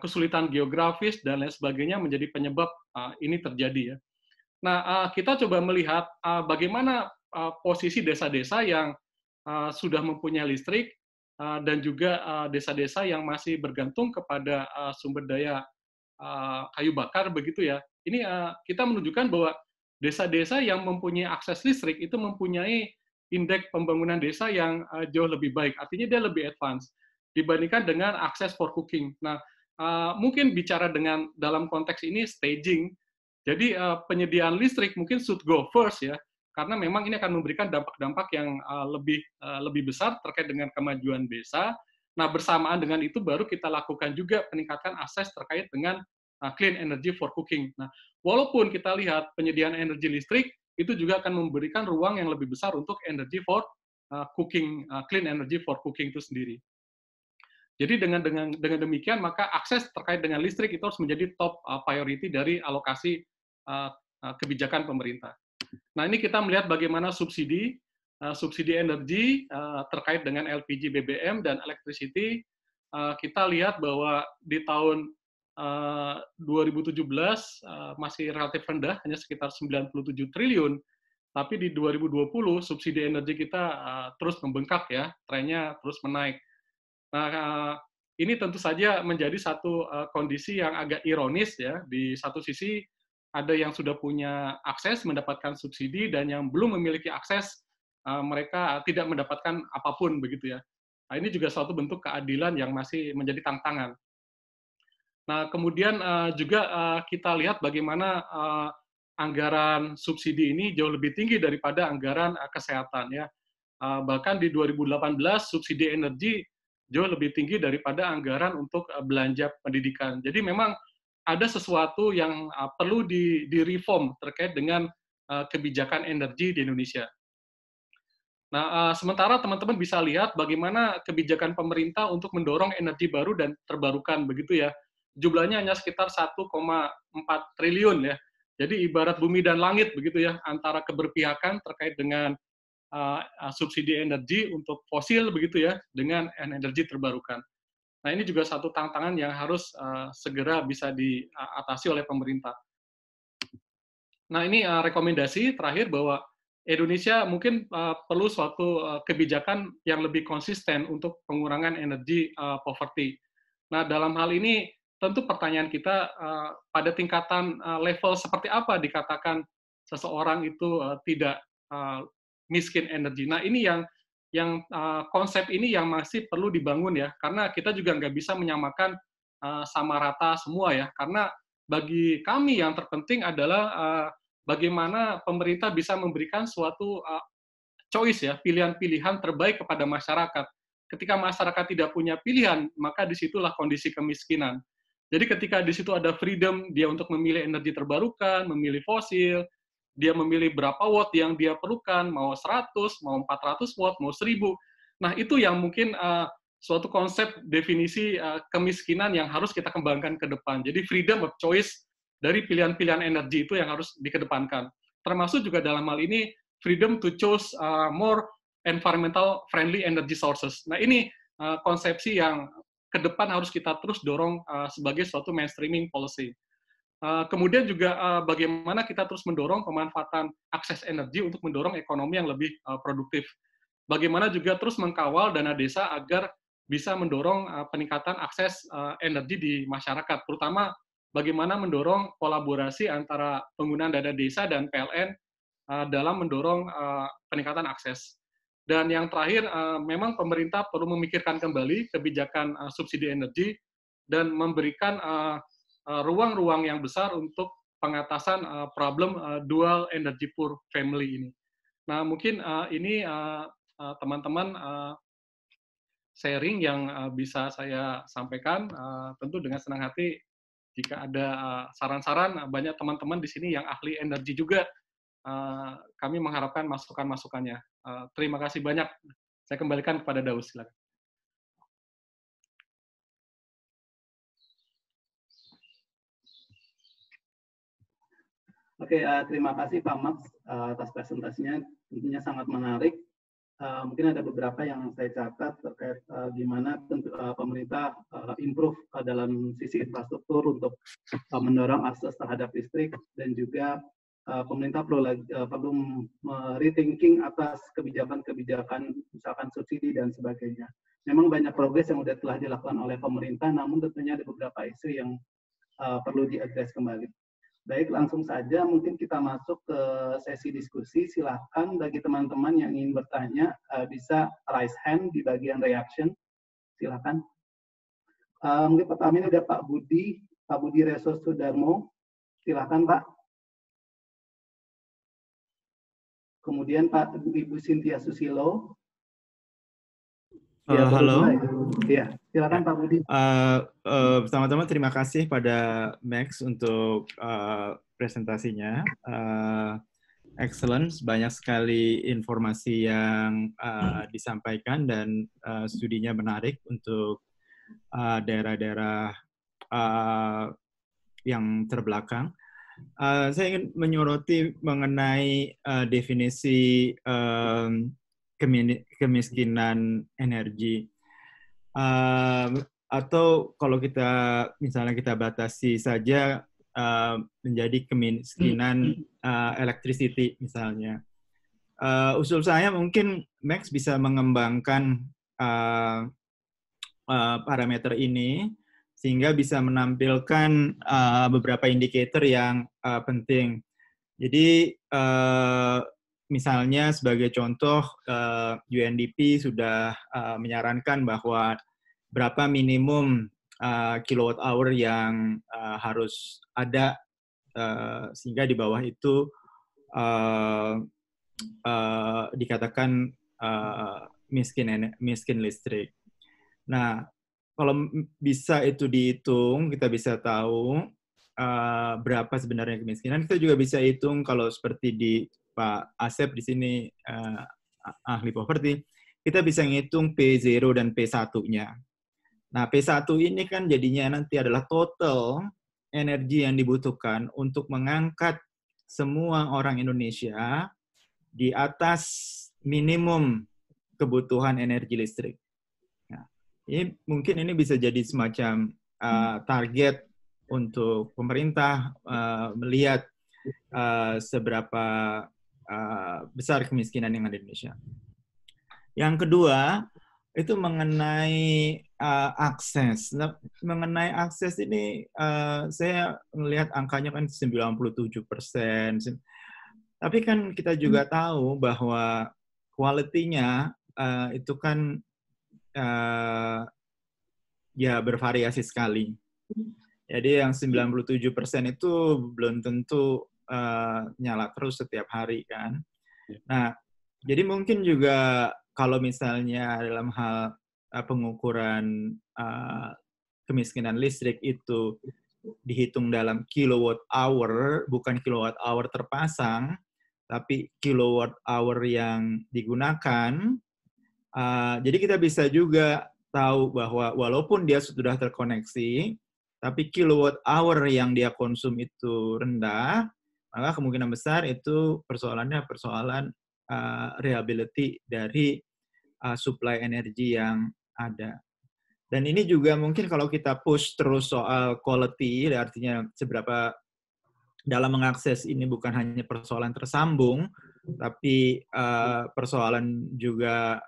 kesulitan geografis dan lain sebagainya menjadi penyebab ini terjadi ya. Nah, kita coba melihat bagaimana posisi desa-desa yang sudah mempunyai listrik dan juga desa-desa yang masih bergantung kepada sumber daya kayu bakar begitu ya. Ini kita menunjukkan bahwa desa-desa yang mempunyai akses listrik itu mempunyai indeks pembangunan desa yang jauh lebih baik. Artinya dia lebih advance dibandingkan dengan akses for cooking. Nah, mungkin bicara dengan dalam konteks ini staging. Jadi penyediaan listrik mungkin should go first ya, karena memang ini akan memberikan dampak-dampak yang lebih besar terkait dengan kemajuan desa. Nah, bersamaan dengan itu baru kita lakukan juga peningkatan akses terkait dengan clean energy for cooking. Nah, walaupun kita lihat penyediaan energi listrik itu juga akan memberikan ruang yang lebih besar untuk energy for cooking, clean energy for cooking itu sendiri. Jadi dengan demikian maka akses terkait dengan listrik itu harus menjadi top priority dari alokasi kebijakan pemerintah. Nah, ini kita melihat bagaimana subsidi energi terkait dengan LPG, BBM, dan electricity. Kita lihat bahwa di tahun 2017 masih relatif rendah, hanya sekitar 97 triliun. Tapi di 2020 subsidi energi kita terus membengkak ya, trennya terus menaik. Nah, ini tentu saja menjadi satu kondisi yang agak ironis ya. Di satu sisi ada yang sudah punya akses mendapatkan subsidi dan yang belum memiliki akses mereka tidak mendapatkan apapun begitu ya. Nah, ini juga suatu bentuk keadilan yang masih menjadi tantangan. Nah, kemudian juga kita lihat bagaimana anggaran subsidi ini jauh lebih tinggi daripada anggaran kesehatan ya. Bahkan di 2018 subsidi energi jauh lebih tinggi daripada anggaran untuk belanja pendidikan. Jadi memang ada sesuatu yang perlu di-reform terkait dengan kebijakan energi di Indonesia. Nah, sementara teman-teman bisa lihat bagaimana kebijakan pemerintah untuk mendorong energi baru dan terbarukan begitu ya. Jumlahnya hanya sekitar 1,4 triliun ya. Jadi ibarat bumi dan langit begitu ya, antara keberpihakan terkait dengan subsidi energi untuk fosil begitu ya dengan energi terbarukan. Nah, ini juga satu tantangan yang harus segera bisa diatasi oleh pemerintah. Nah, ini rekomendasi terakhir bahwa Indonesia mungkin perlu suatu kebijakan yang lebih konsisten untuk pengurangan energi poverty. Nah, dalam hal ini tentu pertanyaan kita pada tingkatan level seperti apa dikatakan seseorang itu tidak miskin energi. Nah, ini yang konsep ini yang masih perlu dibangun ya, karena kita juga nggak bisa menyamakan sama rata semua ya, karena bagi kami yang terpenting adalah bagaimana pemerintah bisa memberikan suatu choice ya, pilihan-pilihan terbaik kepada masyarakat. Ketika masyarakat tidak punya pilihan, maka disitulah kondisi kemiskinan. Jadi ketika di situ ada freedom dia untuk memilih energi terbarukan, memilih fosil, dia memilih berapa watt yang dia perlukan, mau 100, mau 400 watt, mau 1000. Nah, itu yang mungkin suatu konsep definisi kemiskinan yang harus kita kembangkan ke depan. Jadi freedom of choice dari pilihan-pilihan energi itu yang harus dikedepankan. Termasuk juga dalam hal ini freedom to choose more environmental friendly energy sources. Nah, ini konsepsi yang ke depan harus kita terus dorong sebagai suatu mainstreaming policy. Kemudian juga bagaimana kita terus mendorong pemanfaatan akses energi untuk mendorong ekonomi yang lebih produktif. Bagaimana juga terus mengkawal dana desa agar bisa mendorong peningkatan akses energi di masyarakat, terutama bagaimana mendorong kolaborasi antara penggunaan dana desa dan PLN dalam mendorong peningkatan akses. Dan yang terakhir, memang pemerintah perlu memikirkan kembali kebijakan subsidi energi dan memberikan ruang-ruang yang besar untuk pengatasan problem dual energy poor family ini. Nah, mungkin ini teman-teman sharing yang bisa saya sampaikan. Tentu dengan senang hati jika ada saran-saran, banyak teman-teman di sini yang ahli energi juga. Kami mengharapkan masukan-masukannya. Terima kasih banyak. Saya kembalikan kepada Daus, silakan. Oke, terima kasih Pak Max atas presentasinya, tentunya sangat menarik. mungkin ada beberapa yang saya catat terkait gimana pemerintah improve dalam sisi infrastruktur untuk mendorong akses terhadap listrik, dan juga pemerintah perlu rethinking atas kebijakan-kebijakan misalkan subsidi dan sebagainya. Memang banyak progres yang telah dilakukan oleh pemerintah, namun tentunya ada beberapa isu yang perlu diadres kembali. Baik, langsung saja mungkin kita masuk ke sesi diskusi. Silakan bagi teman-teman yang ingin bertanya, bisa raise hand di bagian reaction. Silakan. Mungkin pertama ini ada Pak Budi Reso Sudarmo. Silakan Pak. Kemudian Ibu Cynthia Susilo. Ya, halo. Ya, silakan Pak Budi. Pertama-tama terima kasih pada Max untuk presentasinya. Excellent, banyak sekali informasi yang disampaikan dan studinya menarik untuk daerah-daerah yang terbelakang. Saya ingin menyoroti mengenai definisi kemiskinan energi, atau kalau misalnya kita batasi saja menjadi kemiskinan electricity misalnya. Usul saya mungkin Max bisa mengembangkan parameter ini sehingga bisa menampilkan beberapa indikator yang penting. Jadi misalnya sebagai contoh, UNDP sudah menyarankan bahwa berapa minimum kilowatt hour yang harus ada, sehingga di bawah itu dikatakan miskin listrik. Nah, kalau bisa itu dihitung, kita bisa tahu berapa sebenarnya kemiskinan. Kita juga bisa hitung kalau seperti di Pak Asep di sini ahli properti, kita bisa ngitung P0 dan P1-nya. Nah, P1 ini kan jadinya nanti adalah total energi yang dibutuhkan untuk mengangkat semua orang Indonesia di atas minimum kebutuhan energi listrik. Nah, mungkin ini bisa jadi semacam target untuk pemerintah melihat seberapa besar kemiskinan yang ada di Indonesia. Yang kedua, itu mengenai akses. Nah, mengenai akses ini, saya melihat angkanya kan 97%. Tapi kan kita juga tahu bahwa quality-nya itu kan ya bervariasi sekali. Jadi yang 97% itu belum tentu nyala terus setiap hari kan. Nah, jadi mungkin juga kalau misalnya dalam hal pengukuran kemiskinan listrik itu dihitung dalam kilowatt hour, bukan kilowatt hour terpasang, tapi kilowatt hour yang digunakan. Jadi kita bisa juga tahu bahwa walaupun dia sudah terkoneksi, tapi kilowatt hour yang dia konsum itu rendah, maka kemungkinan besar itu persoalannya persoalan reliability dari supply energi yang ada. Dan ini juga mungkin kalau kita push terus soal quality, artinya seberapa dalam mengakses ini bukan hanya persoalan tersambung, tapi persoalan juga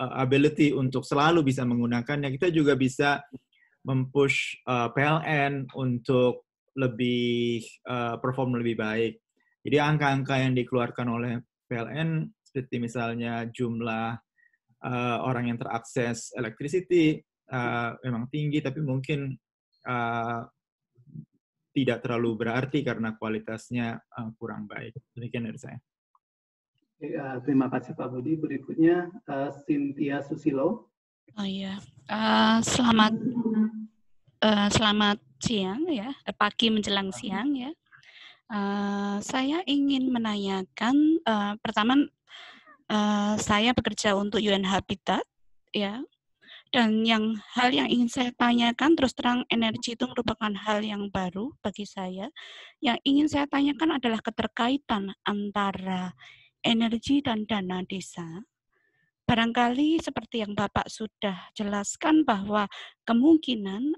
ability untuk selalu bisa menggunakannya. Kita juga bisa mempush PLN untuk lebih perform lebih baik. Jadi angka-angka yang dikeluarkan oleh PLN seperti misalnya jumlah orang yang terakses electricity memang tinggi, tapi mungkin tidak terlalu berarti karena kualitasnya kurang baik. Demikian dari saya. Terima kasih Pak Budi. Berikutnya Cynthia Susilo. Oh iya, selamat siang ya, pagi menjelang siang ya. Saya ingin menanyakan, pertama saya bekerja untuk UN Habitat ya, dan hal yang ingin saya tanyakan, terus terang energi itu merupakan hal yang baru bagi saya. Yang ingin saya tanyakan adalah keterkaitan antara energi dan dana desa, barangkali seperti yang Bapak sudah jelaskan bahwa kemungkinan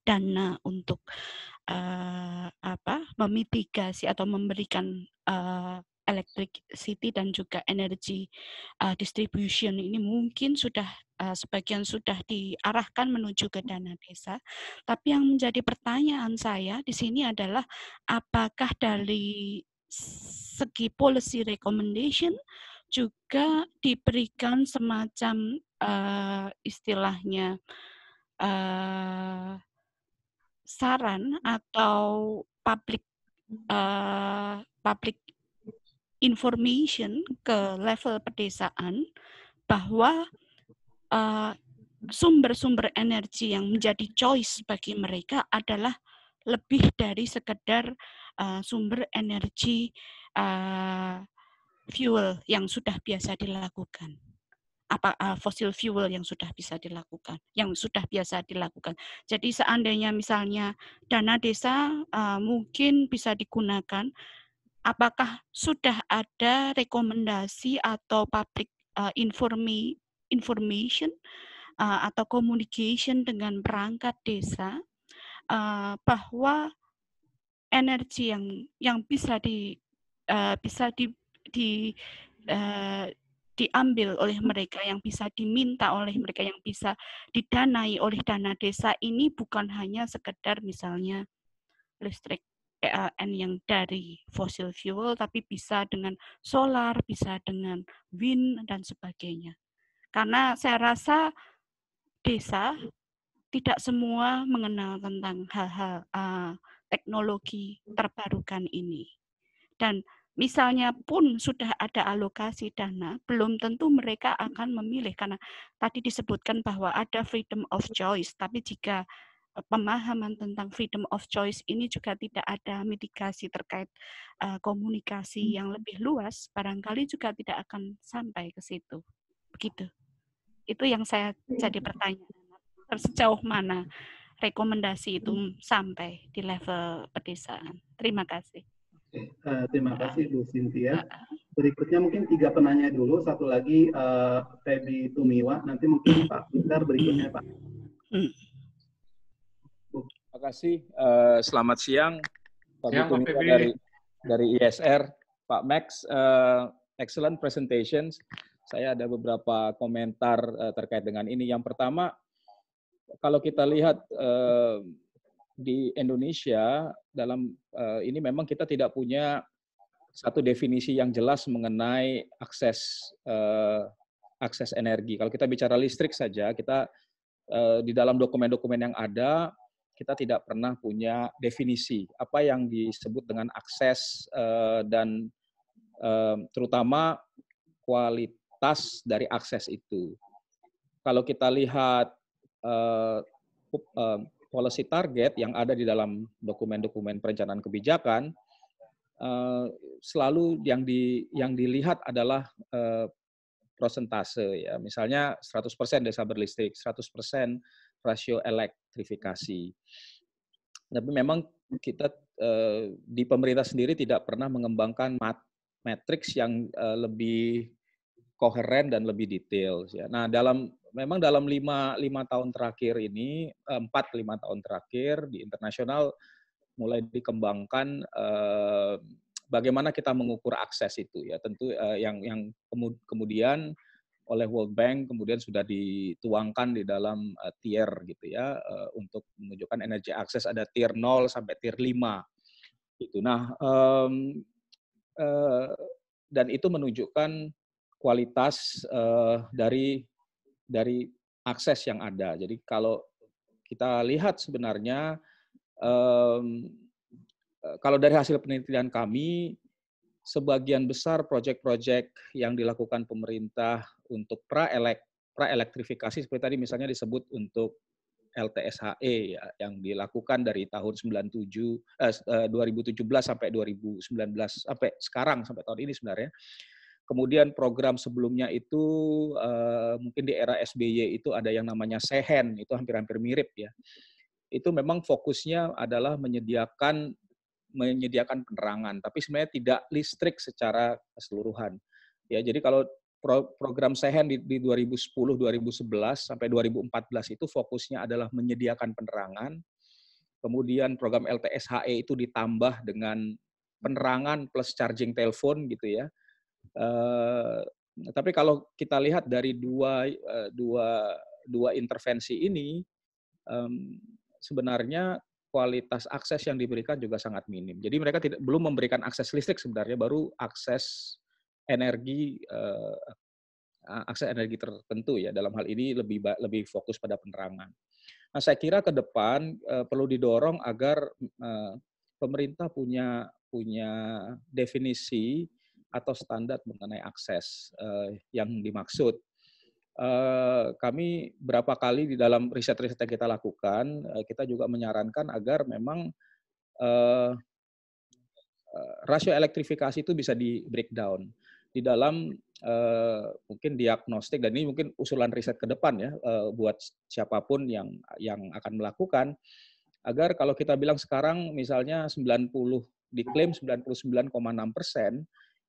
dana untuk memitigasi atau memberikan electricity dan juga energy distribution ini mungkin sudah sebagian sudah diarahkan menuju ke dana desa. Tapi yang menjadi pertanyaan saya di sini adalah apakah dari segi policy recommendation juga diberikan semacam istilahnya saran atau public information ke level pedesaan bahwa sumber-sumber energi yang menjadi choice bagi mereka adalah lebih dari sekedar sumber energi fuel yang sudah biasa dilakukan. Fossil fuel yang sudah biasa dilakukan. Jadi seandainya misalnya dana desa mungkin bisa digunakan, apakah sudah ada rekomendasi atau public information atau communication dengan perangkat desa bahwa energi yang bisa diambil oleh mereka, yang bisa diminta oleh mereka, yang bisa didanai oleh dana desa ini bukan hanya sekedar misalnya listrik PLN yang dari fossil fuel, tapi bisa dengan solar, bisa dengan wind, dan sebagainya. Karena saya rasa desa tidak semua mengenal tentang hal-hal teknologi terbarukan ini. Dan misalnya pun sudah ada alokasi dana, belum tentu mereka akan memilih, karena tadi disebutkan bahwa ada freedom of choice, tapi jika pemahaman tentang freedom of choice ini juga tidak ada mitigasi terkait komunikasi yang lebih luas, barangkali juga tidak akan sampai ke situ. Begitu. Itu yang saya jadi pertanyaan. Sejauh mana rekomendasi itu sampai di level pedesaan. Terima kasih. Terima kasih Bu Cynthia. Berikutnya mungkin 3 penanya dulu, satu lagi Feby Tumiwa, nanti mungkin Pak Peter berikutnya Pak. Terima kasih. Selamat siang, Pak Tumiwa dari ISR, Pak Max. Excellent presentations. Saya ada beberapa komentar terkait dengan ini. Yang pertama, kalau kita lihat di Indonesia dalam ini memang kita tidak punya satu definisi yang jelas mengenai akses energi. Kalau kita bicara listrik saja, kita di dalam dokumen-dokumen yang ada kita tidak pernah punya definisi apa yang disebut dengan akses dan terutama kualitas dari akses itu. Kalau kita lihat policy target yang ada di dalam dokumen-dokumen perencanaan kebijakan, selalu yang dilihat adalah persentase, ya. Misalnya 100% desa berlistrik, 100% rasio elektrifikasi. Tapi memang kita di pemerintah sendiri tidak pernah mengembangkan matriks yang lebih koheren dan lebih detail. Ya. Nah, memang dalam 5 tahun terakhir ini, 4-5 tahun terakhir di internasional mulai dikembangkan bagaimana kita mengukur akses itu, ya. Tentu yang kemudian oleh World Bank kemudian sudah dituangkan di dalam tier gitu ya, untuk menunjukkan energi akses ada tier 0 sampai tier 5 gitu. Nah, dan itu menunjukkan kualitas dari akses yang ada. Jadi kalau kita lihat sebenarnya kalau dari hasil penelitian kami, sebagian besar proyek-proyek yang dilakukan pemerintah untuk pra-elektrifikasi seperti tadi misalnya disebut untuk LTSHE ya, yang dilakukan dari tahun 2017 sampai 2019 sampai sekarang sampai tahun ini sebenarnya. Kemudian program sebelumnya itu mungkin di era SBY itu ada yang namanya SEHEN, itu hampir-hampir mirip ya. Itu memang fokusnya adalah menyediakan menyediakan penerangan, tapi sebenarnya tidak listrik secara keseluruhan. Ya, jadi kalau program Sehen di 2010, 2011 sampai 2014 itu fokusnya adalah menyediakan penerangan. Kemudian program LTSHE itu ditambah dengan penerangan plus charging telepon gitu ya. Tapi kalau kita lihat dari dua intervensi ini, sebenarnya kualitas akses yang diberikan juga sangat minim. Jadi mereka belum memberikan akses listrik sebenarnya, baru akses energi tertentu ya. Dalam hal ini lebih fokus pada penerangan. Nah, saya kira ke depan perlu didorong agar pemerintah punya definisi atau standar mengenai akses yang dimaksud. Kami berapa kali di dalam riset-riset yang kita lakukan, kita juga menyarankan agar memang rasio elektrifikasi itu bisa di breakdown di dalam mungkin diagnostik, dan ini mungkin usulan riset ke depan ya buat siapapun yang akan melakukan, agar kalau kita bilang sekarang misalnya diklaim 99,6%,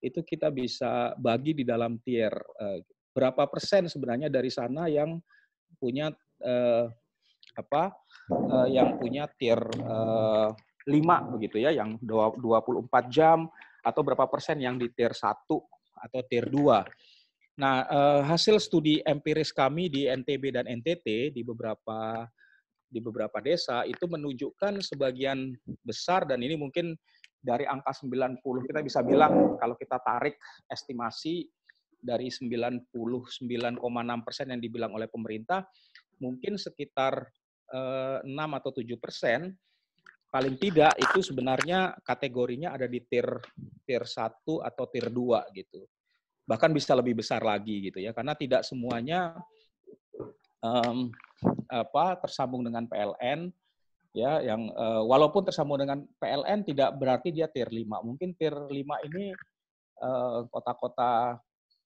itu kita bisa bagi di dalam tier berapa persen sebenarnya dari sana yang punya yang punya tier 5 begitu ya, yang 24 jam, atau berapa persen yang di tier 1 atau tier 2. Nah, hasil studi empiris kami di NTB dan NTT di beberapa desa itu menunjukkan sebagian besar, dan ini mungkin dari angka 90 kita bisa bilang kalau kita tarik estimasi dari 99,6% yang dibilang oleh pemerintah, mungkin sekitar 6 atau 7% paling tidak itu sebenarnya kategorinya ada di tier 1 atau tier 2 gitu. Bahkan bisa lebih besar lagi gitu ya, karena tidak semuanya tersambung dengan PLN ya, yang walaupun tersambung dengan PLN tidak berarti dia tier 5. Mungkin tier 5 ini kota-kota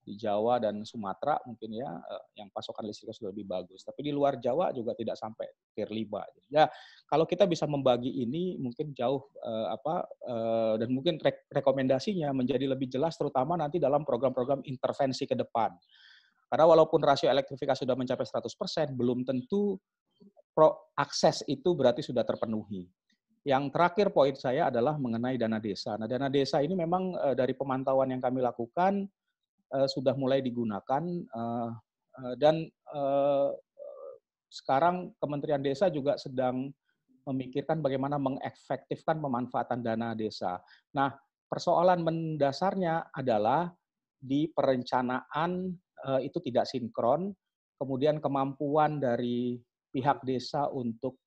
di Jawa dan Sumatera mungkin ya, yang pasokan listriknya sudah lebih bagus. Tapi di luar Jawa juga tidak sampai tier 5. Ya, kalau kita bisa membagi ini mungkin jauh dan mungkin rekomendasinya menjadi lebih jelas, terutama nanti dalam program-program intervensi ke depan. Karena walaupun rasio elektrifikasi sudah mencapai 100%, belum tentu akses itu berarti sudah terpenuhi. Yang terakhir poin saya adalah mengenai dana desa. Nah, dana desa ini memang dari pemantauan yang kami lakukan sudah mulai digunakan, dan sekarang Kementerian Desa juga sedang memikirkan bagaimana mengefektifkan pemanfaatan dana desa. Nah, persoalan mendasarnya adalah di perencanaan itu tidak sinkron, kemudian kemampuan dari pihak desa untuk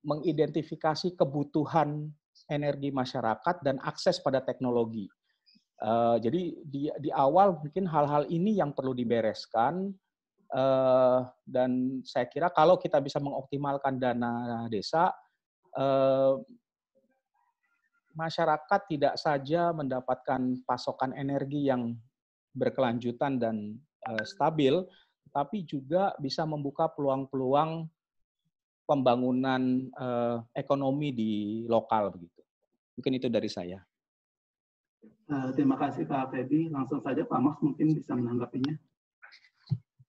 mengidentifikasi kebutuhan energi masyarakat dan akses pada teknologi. Jadi di awal mungkin hal-hal ini yang perlu dibereskan, dan saya kira kalau kita bisa mengoptimalkan dana desa, masyarakat tidak saja mendapatkan pasokan energi yang berkelanjutan dan stabil, tapi juga bisa membuka peluang-peluang pembangunan ekonomi di lokal begitu. Mungkin itu dari saya. Terima kasih Pak Feby. Langsung saja Pak Mas mungkin bisa menanggapinya.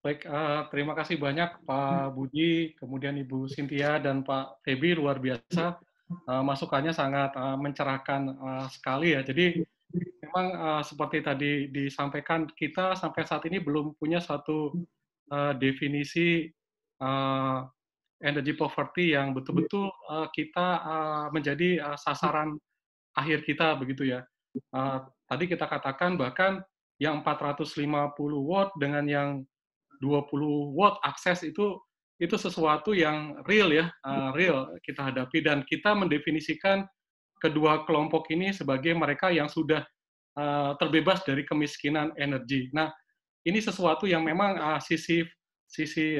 Baik, terima kasih banyak Pak Budi, kemudian Ibu Cynthia dan Pak Feby, luar biasa. Masukannya sangat mencerahkan sekali ya. Jadi memang seperti tadi disampaikan, kita sampai saat ini belum punya satu definisi energy poverty yang betul-betul kita menjadi sasaran akhir kita begitu ya. Tadi kita katakan bahkan yang 450 watt dengan yang 20 watt akses itu sesuatu yang real ya, real kita hadapi, dan kita mendefinisikan kedua kelompok ini sebagai mereka yang sudah terbebas dari kemiskinan energi. Nah, ini sesuatu yang memang sisi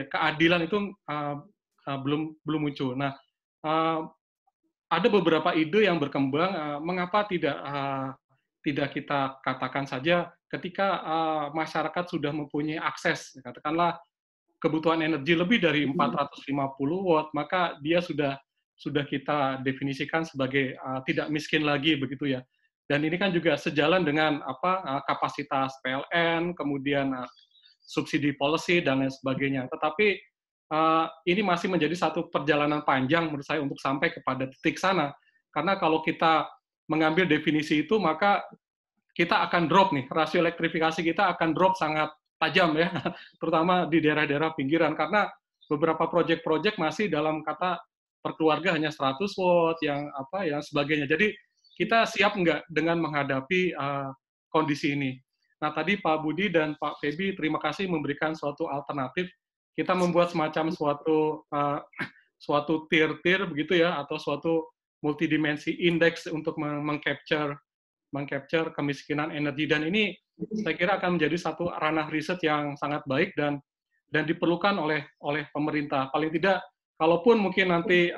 keadilan itu belum muncul. Nah, ada beberapa ide yang berkembang, mengapa tidak kita katakan saja ketika masyarakat sudah mempunyai akses, katakanlah kebutuhan energi lebih dari 450 watt, maka dia sudah sudah kita definisikan sebagai tidak miskin lagi begitu ya. Dan ini kan juga sejalan dengan kapasitas PLN, kemudian subsidi policy dan lain sebagainya. Tetapi ini masih menjadi satu perjalanan panjang menurut saya untuk sampai kepada titik sana. Karena kalau kita mengambil definisi itu, maka kita akan drop nih, rasio elektrifikasi kita akan drop sangat tajam ya, terutama di daerah-daerah pinggiran, karena beberapa proyek-proyek masih dalam kata per keluarga hanya 100 watt, yang sebagainya. Jadi kita siap nggak dengan menghadapi kondisi ini? Nah, tadi Pak Budi dan Pak Feby, terima kasih memberikan suatu alternatif. Kita membuat semacam suatu tier-tier begitu ya, atau suatu multidimensi indeks untuk mengcapture kemiskinan energi. Dan ini saya kira akan menjadi satu ranah riset yang sangat baik dan diperlukan oleh pemerintah. Paling tidak, kalaupun mungkin nanti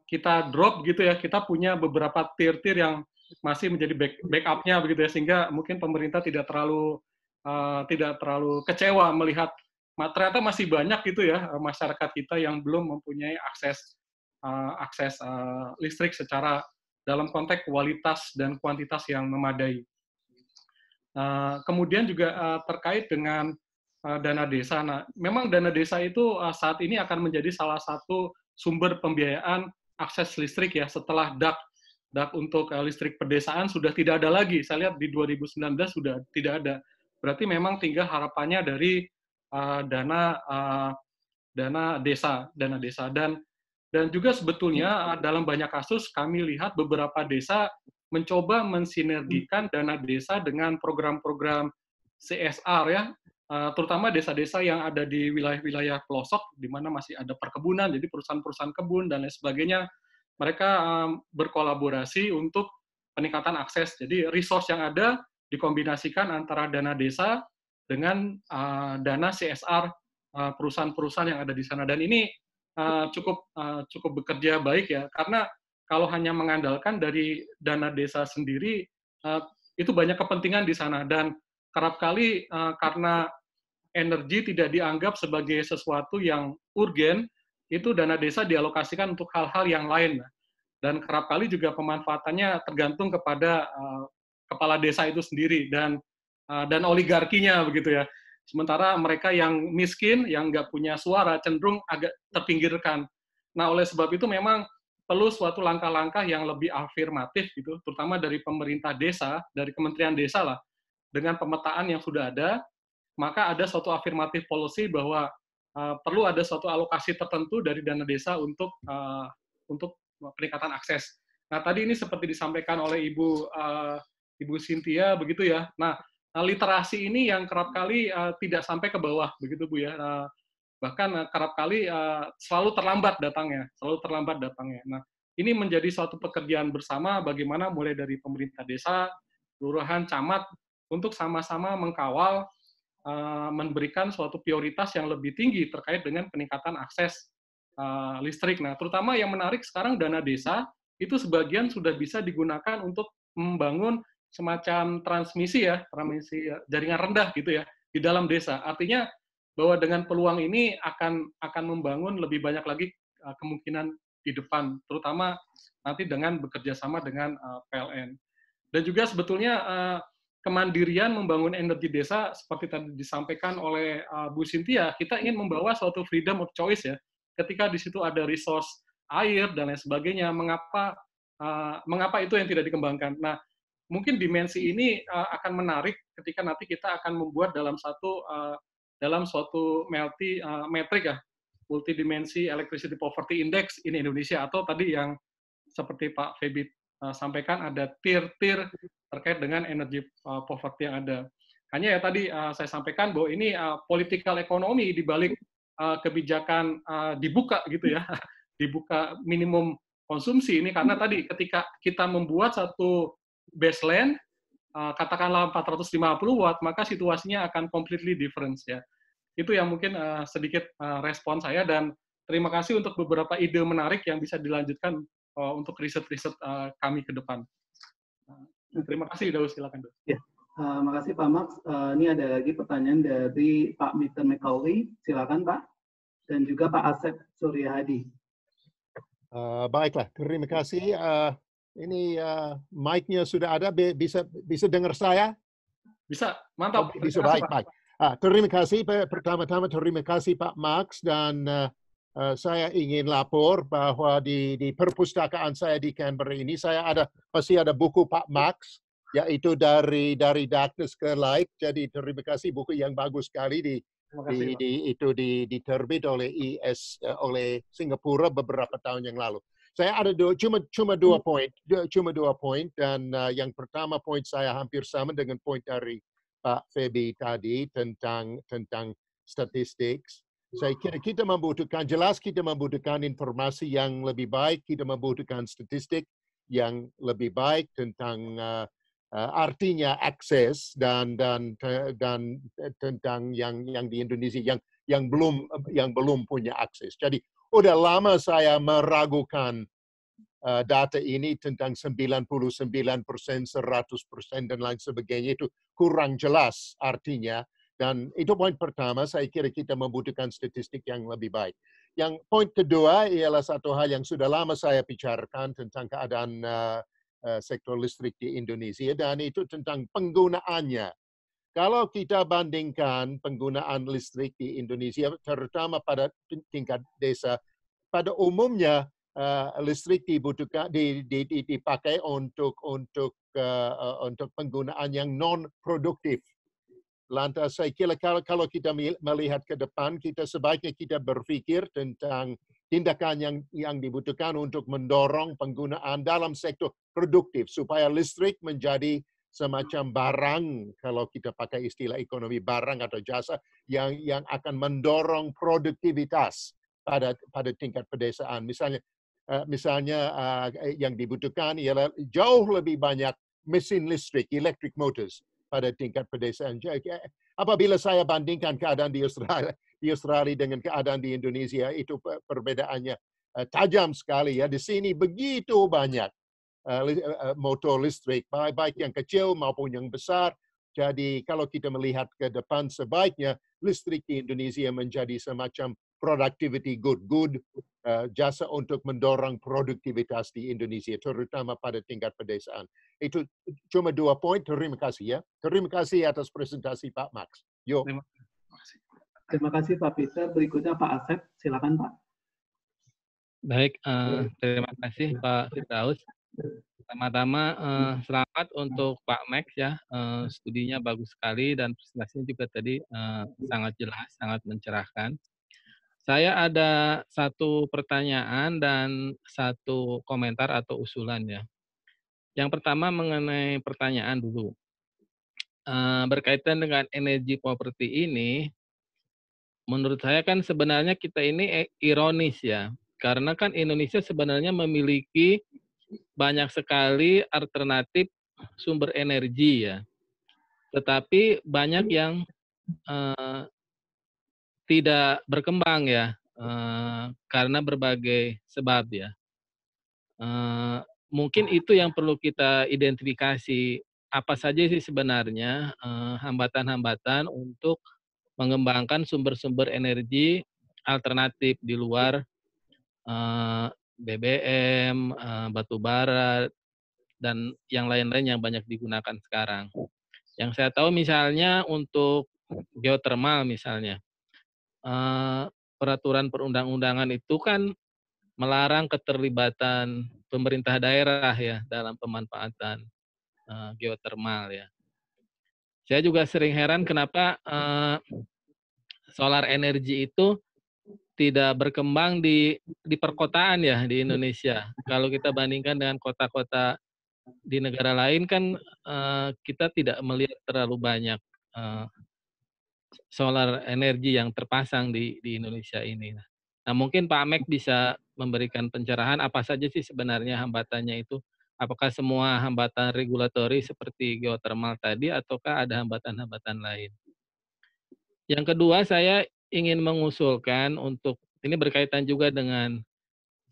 kita drop gitu ya, kita punya beberapa tier-tier yang masih menjadi backup-nya begitu ya, sehingga mungkin pemerintah tidak terlalu kecewa melihat ternyata masih banyak gitu ya masyarakat kita yang belum mempunyai akses listrik secara dalam konteks kualitas dan kuantitas yang memadai. Kemudian juga terkait dengan dana desa. Nah, memang dana desa itu saat ini akan menjadi salah satu sumber pembiayaan akses listrik ya, setelah DAK untuk listrik pedesaan sudah tidak ada lagi. Saya lihat di 2019 sudah tidak ada. Berarti memang tinggal harapannya dari dana desa. Dan juga sebetulnya dalam banyak kasus kami lihat beberapa desa mencoba mensinergikan dana desa dengan program-program CSR ya, terutama desa-desa yang ada di wilayah-wilayah pelosok di mana masih ada perkebunan, jadi perusahaan-perusahaan kebun dan lain sebagainya, mereka berkolaborasi untuk peningkatan akses. Jadi resource yang ada dikombinasikan antara dana desa dengan dana CSR perusahaan-perusahaan yang ada di sana. Dan ini cukup bekerja baik ya, karena kalau hanya mengandalkan dari dana desa sendiri, itu banyak kepentingan di sana, dan kerap kali karena energi tidak dianggap sebagai sesuatu yang urgen, itu dana desa dialokasikan untuk hal-hal yang lain. Dan kerap kali juga pemanfaatannya tergantung kepada kepala desa itu sendiri dan oligarkinya begitu ya. Sementara mereka yang miskin, yang nggak punya suara, cenderung agak terpinggirkan. Nah, oleh sebab itu memang perlu suatu langkah-langkah yang lebih afirmatif gitu, terutama dari pemerintah desa, dari Kementerian Desa lah, dengan pemetaan yang sudah ada, maka ada suatu afirmatif policy bahwa perlu ada suatu alokasi tertentu dari dana desa untuk peningkatan akses. Nah, tadi ini seperti disampaikan oleh Ibu Cynthia begitu ya. Nah, literasi ini yang kerap kali tidak sampai ke bawah begitu Bu ya. Bahkan kerap kali selalu terlambat datangnya. Nah, ini menjadi suatu pekerjaan bersama bagaimana mulai dari pemerintah desa, kelurahan, camat untuk sama-sama mengkawal, memberikan suatu prioritas yang lebih tinggi terkait dengan peningkatan akses listrik. Nah, terutama yang menarik sekarang dana desa itu sebagian sudah bisa digunakan untuk membangun semacam transmisi jaringan rendah gitu ya di dalam desa. Artinya bahwa dengan peluang ini akan membangun lebih banyak lagi kemungkinan di depan, terutama nanti dengan bekerja sama dengan PLN. Dan juga sebetulnya kemandirian membangun energi desa seperti tadi disampaikan oleh Bu Cynthia, kita ingin membawa suatu freedom of choice ya. Ketika di situ ada resource air dan lain sebagainya, mengapa itu yang tidak dikembangkan? Nah, mungkin dimensi ini akan menarik ketika nanti kita akan membuat dalam suatu metrik ya, multidimensi electricity poverty index in Indonesia, atau tadi yang seperti Pak Feby sampaikan ada tier-tier terkait dengan energy poverty yang ada. Hanya ya tadi saya sampaikan bahwa ini political economy di balik kebijakan dibuka gitu ya, dibuka minimum konsumsi ini, karena tadi ketika kita membuat satu baseline katakanlah 450 watt, maka situasinya akan completely different ya. Itu yang mungkin sedikit respon saya, dan terima kasih untuk beberapa ide menarik yang bisa dilanjutkan untuk riset-riset kami ke depan. Terima kasih, Daus, silakan. Ya, makasih Pak Max. Ini ada lagi pertanyaan dari Pak Mr. McCauley, silakan Pak, dan juga Pak Asep Suryahadi. Baiklah, terima kasih. Ini mic-nya sudah ada, bisa dengar saya? Bisa, mantap. Bisa, Terima kasih, baik. Terima kasih. Pertama-tama terima kasih Pak Max, dan saya ingin lapor bahwa di perpustakaan saya di Canberra ini pasti ada buku Pak Max, yaitu dari Darkness ke Light. Jadi terima kasih, buku yang bagus sekali diterbit oleh oleh Singapura beberapa tahun yang lalu. Saya ada cuma dua poin, dan yang pertama poin saya hampir sama dengan poin dari Pak Feby tadi tentang statistik. Saya kira kita membutuhkan informasi yang lebih baik, kita membutuhkan statistik yang lebih baik tentang artinya akses dan tentang yang di Indonesia yang belum punya akses. Jadi udah lama saya meragukan data ini tentang 99%, 100% dan lain sebagainya, itu kurang jelas artinya. Dan itu poin pertama, saya kira kita membutuhkan statistik yang lebih baik. Yang poin kedua ialah satu hal yang sudah lama saya bicarakan tentang keadaan sektor listrik di Indonesia, dan itu tentang penggunaannya. Kalau kita bandingkan penggunaan listrik di Indonesia, terutama pada tingkat desa, pada umumnya listrik dipakai untuk penggunaan yang non produktif. Lantas saya kira kalau kita melihat ke depan, kita sebaiknya kita berpikir tentang tindakan yang dibutuhkan untuk mendorong penggunaan dalam sektor produktif supaya listrik menjadi semacam barang, kalau kita pakai istilah ekonomi, barang atau jasa yang akan mendorong produktivitas pada tingkat pedesaan. Misalnya yang dibutuhkan ialah jauh lebih banyak mesin listrik, electric motors pada tingkat pedesaan. Apabila saya bandingkan keadaan di Australia dengan keadaan di Indonesia, itu perbedaannya tajam sekali ya. Di sini begitu banyak motor listrik, baik yang kecil maupun yang besar. Jadi kalau kita melihat ke depan, sebaiknya listrik di Indonesia menjadi semacam productivity good, jasa untuk mendorong produktivitas di Indonesia, terutama pada tingkat pedesaan. Itu cuma 2 poin. Terima kasih ya. Terima kasih atas presentasi Pak Max. Yo. Terima kasih Pak Peter. Berikutnya Pak Asep, silakan Pak. Baik, terima kasih Pak Firdaus. Pertama-tama selamat untuk Pak Max ya, studinya bagus sekali dan presentasinya juga tadi sangat jelas, sangat mencerahkan. Saya ada satu pertanyaan dan satu komentar atau usulan ya. Yang pertama mengenai pertanyaan dulu. Berkaitan dengan energy poverty ini, menurut saya kan sebenarnya kita ini ironis ya. Karena kan Indonesia sebenarnya memiliki banyak sekali alternatif sumber energi ya. Tetapi banyak yang tidak berkembang ya, karena berbagai sebab ya. Mungkin itu yang perlu kita identifikasi, apa saja sih sebenarnya hambatan-hambatan untuk mengembangkan sumber-sumber energi alternatif di luar BBM, batu bara, dan yang lain-lain yang banyak digunakan sekarang. Yang saya tahu misalnya untuk geothermal misalnya, peraturan perundang-undangan itu kan melarang keterlibatan pemerintah daerah ya dalam pemanfaatan geothermal ya. Saya juga sering heran kenapa solar energi itu tidak berkembang di perkotaan ya di Indonesia. Kalau kita bandingkan dengan kota-kota di negara lain kan kita tidak melihat terlalu banyak solar energi yang terpasang di Indonesia ini. Nah mungkin Pak Mek bisa memberikan pencerahan apa saja sih sebenarnya hambatannya itu. Apakah semua hambatan regulatori seperti geothermal tadi ataukah ada hambatan-hambatan lain? Yang kedua saya ingin mengusulkan untuk, ini berkaitan juga dengan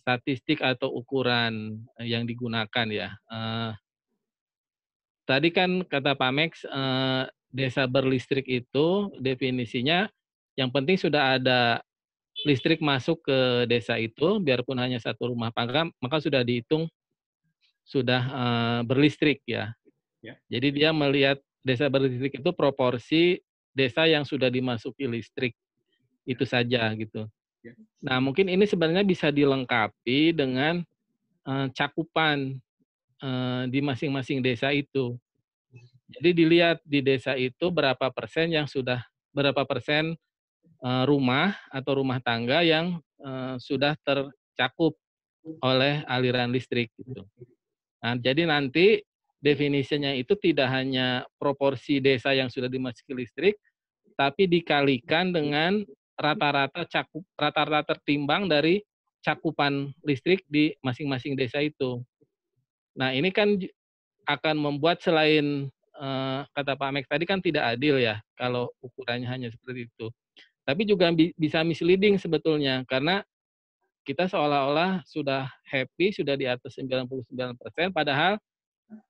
statistik atau ukuran yang digunakan ya. Tadi kan kata Pak Max, desa berlistrik itu definisinya yang penting sudah ada listrik masuk ke desa itu, biarpun hanya satu rumah tangga, maka sudah dihitung sudah berlistrik ya. Ya. Jadi dia melihat desa berlistrik itu proporsi desa yang sudah dimasuki listrik itu saja gitu. Ya. Nah mungkin ini sebenarnya bisa dilengkapi dengan cakupan di masing-masing desa itu. Jadi dilihat di desa itu berapa persen rumah atau rumah tangga yang sudah tercakup oleh aliran listrik gitu. Nah, jadi nanti definisinya itu tidak hanya proporsi desa yang sudah dimasuki listrik, tapi dikalikan dengan rata-rata tertimbang dari cakupan listrik di masing-masing desa itu. Nah, ini kan akan membuat selain kata Pak Mek tadi kan tidak adil ya kalau ukurannya hanya seperti itu. Tapi juga bisa misleading sebetulnya karena kita seolah-olah sudah happy, sudah di atas 99%, padahal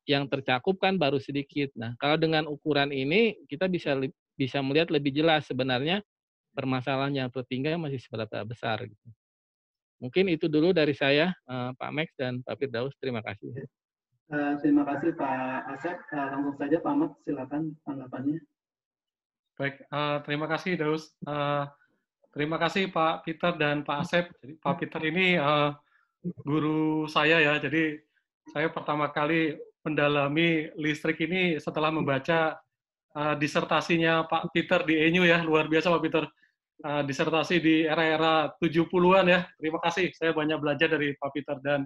yang tercakup kan baru sedikit. Nah, kalau dengan ukuran ini kita bisa melihat lebih jelas sebenarnya permasalahan yang tertinggal masih seberapa besar. Gitu. Mungkin itu dulu dari saya, Pak Max dan Pak Firdaus. Terima kasih. Terima kasih Pak Asep. Langsung saja Pak Ahmad, silakan tanggapannya. Baik, terima kasih Daus. Terima kasih Pak Peter dan Pak Asep. Jadi, Pak Peter ini guru saya ya, jadi saya pertama kali mendalami listrik ini setelah membaca disertasinya Pak Peter di ENU ya, luar biasa Pak Peter. Disertasi di era-era 70-an ya. Terima kasih, saya banyak belajar dari Pak Peter dan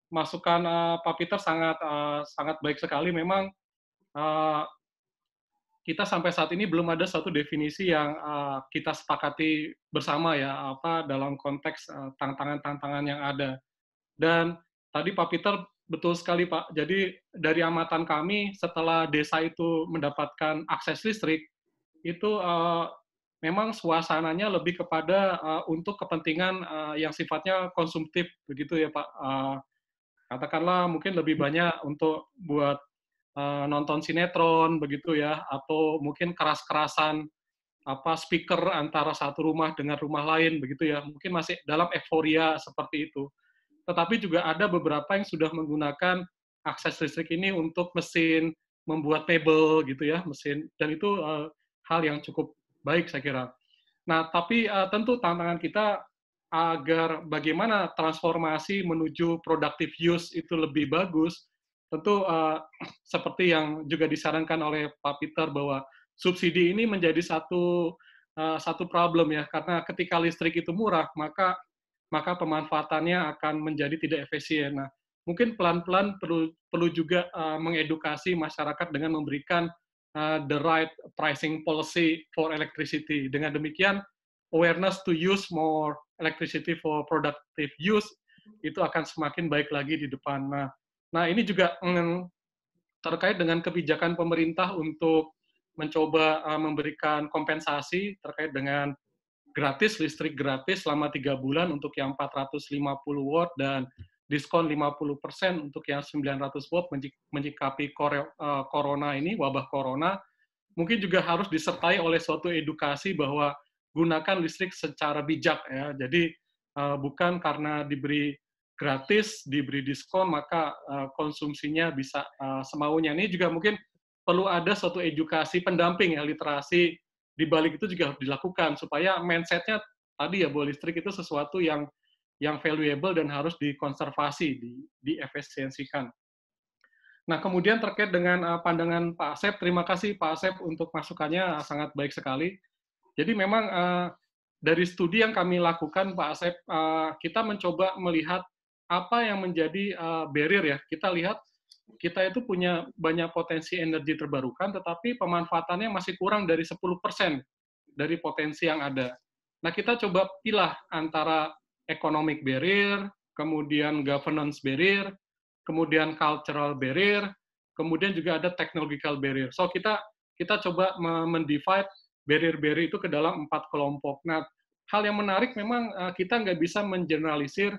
masukan Pak Peter sangat baik sekali. Memang kita sampai saat ini belum ada suatu definisi yang kita sepakati bersama ya, dalam konteks tantangan-tantangan yang ada. Dan tadi Pak Peter betul sekali Pak. Jadi dari amatan kami setelah desa itu mendapatkan akses listrik, itu memang suasananya lebih kepada untuk kepentingan yang sifatnya konsumtif begitu ya Pak. Katakanlah mungkin lebih banyak untuk buat nonton sinetron begitu ya, atau mungkin keras-kerasan speaker antara satu rumah dengan rumah lain begitu ya, mungkin masih dalam euforia seperti itu. Tetapi juga ada beberapa yang sudah menggunakan akses listrik ini untuk mesin membuat mebel gitu ya, mesin, dan itu hal yang cukup baik saya kira. Nah, tapi tentu tantangan kita agar bagaimana transformasi menuju productive use itu lebih bagus. Tentu seperti yang juga disarankan oleh Pak Peter bahwa subsidi ini menjadi satu problem ya, karena ketika listrik itu murah maka pemanfaatannya akan menjadi tidak efisien. Nah, mungkin pelan-pelan perlu juga mengedukasi masyarakat dengan memberikan the right pricing policy for electricity. Dengan demikian awareness to use more electricity for productive use itu akan semakin baik lagi di depan. Nah, ini juga terkait dengan kebijakan pemerintah untuk mencoba memberikan kompensasi terkait dengan listrik gratis selama 3 bulan untuk yang 450 watt dan diskon 50% untuk yang 900 watt menyikapi corona ini, wabah corona. Mungkin juga harus disertai oleh suatu edukasi bahwa gunakan listrik secara bijak ya. Jadi bukan karena diberi gratis, diberi diskon, maka konsumsinya bisa semaunya. Ini juga mungkin perlu ada suatu edukasi pendamping ya, literasi di balik itu juga harus dilakukan, supaya mindset-nya tadi ya, bahwa listrik itu sesuatu yang valuable dan harus dikonservasi, diefisiensikan. Nah, kemudian terkait dengan pandangan Pak Asep, terima kasih Pak Asep untuk masukannya, sangat baik sekali. Jadi memang dari studi yang kami lakukan Pak Asep, kita mencoba melihat apa yang menjadi barrier ya. Kita lihat kita itu punya banyak potensi energi terbarukan, tetapi pemanfaatannya masih kurang dari 10% dari potensi yang ada. Nah, kita coba pilah antara economic barrier, kemudian governance barrier, kemudian cultural barrier, kemudian juga ada technological barrier. So, kita coba mendivide barrier-barrier itu ke dalam 4 kelompok. Nah, hal yang menarik memang kita nggak bisa mengeneralisir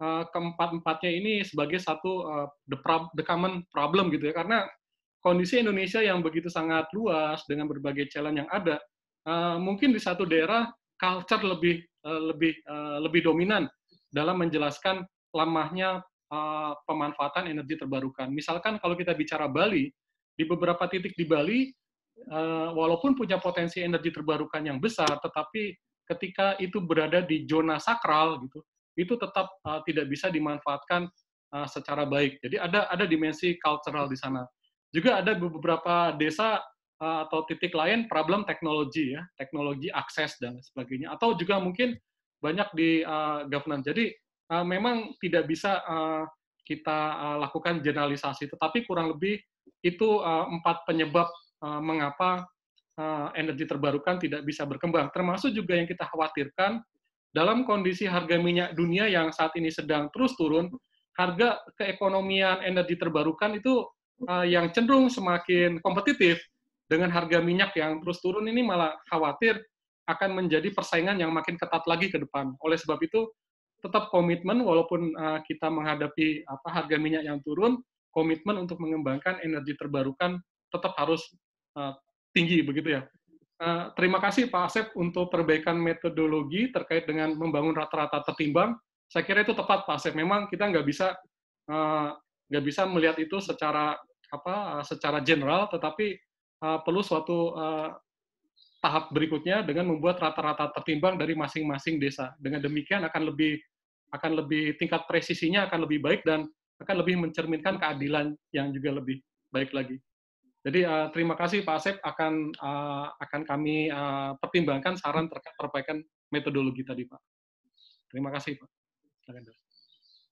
keempat-empatnya ini sebagai satu the common problem gitu ya, karena kondisi Indonesia yang begitu sangat luas dengan berbagai challenge yang ada, mungkin di satu daerah culture lebih dominan dalam menjelaskan lemahnya pemanfaatan energi terbarukan. Misalkan kalau kita bicara Bali, di beberapa titik di Bali, walaupun punya potensi energi terbarukan yang besar, tetapi ketika itu berada di zona sakral gitu, itu tetap tidak bisa dimanfaatkan secara baik. Jadi ada dimensi cultural di sana. Juga ada beberapa desa atau titik lain problem teknologi ya, teknologi akses dan sebagainya. Atau juga mungkin banyak di governance. Jadi memang tidak bisa kita lakukan generalisasi, tetapi kurang lebih itu 4 penyebab mengapa energi terbarukan tidak bisa berkembang. Termasuk juga yang kita khawatirkan dalam kondisi harga minyak dunia yang saat ini sedang terus turun, harga keekonomian energi terbarukan itu yang cenderung semakin kompetitif dengan harga minyak yang terus turun ini malah khawatir akan menjadi persaingan yang makin ketat lagi ke depan. Oleh sebab itu, tetap komitmen walaupun kita menghadapi harga minyak yang turun, komitmen untuk mengembangkan energi terbarukan tetap harus tinggi begitu ya. Terima kasih Pak Asep untuk perbaikan metodologi terkait dengan membangun rata-rata tertimbang. Saya kira itu tepat Pak Asep. Memang kita nggak bisa melihat itu secara general, tetapi perlu suatu tahap berikutnya dengan membuat rata-rata tertimbang dari masing-masing desa. Dengan demikian akan lebih tingkat presisinya akan lebih baik dan akan lebih mencerminkan keadilan yang juga lebih baik lagi. Jadi terima kasih Pak Asep, akan kami pertimbangkan saran terkait perbaikan metodologi tadi Pak. Terima kasih Pak.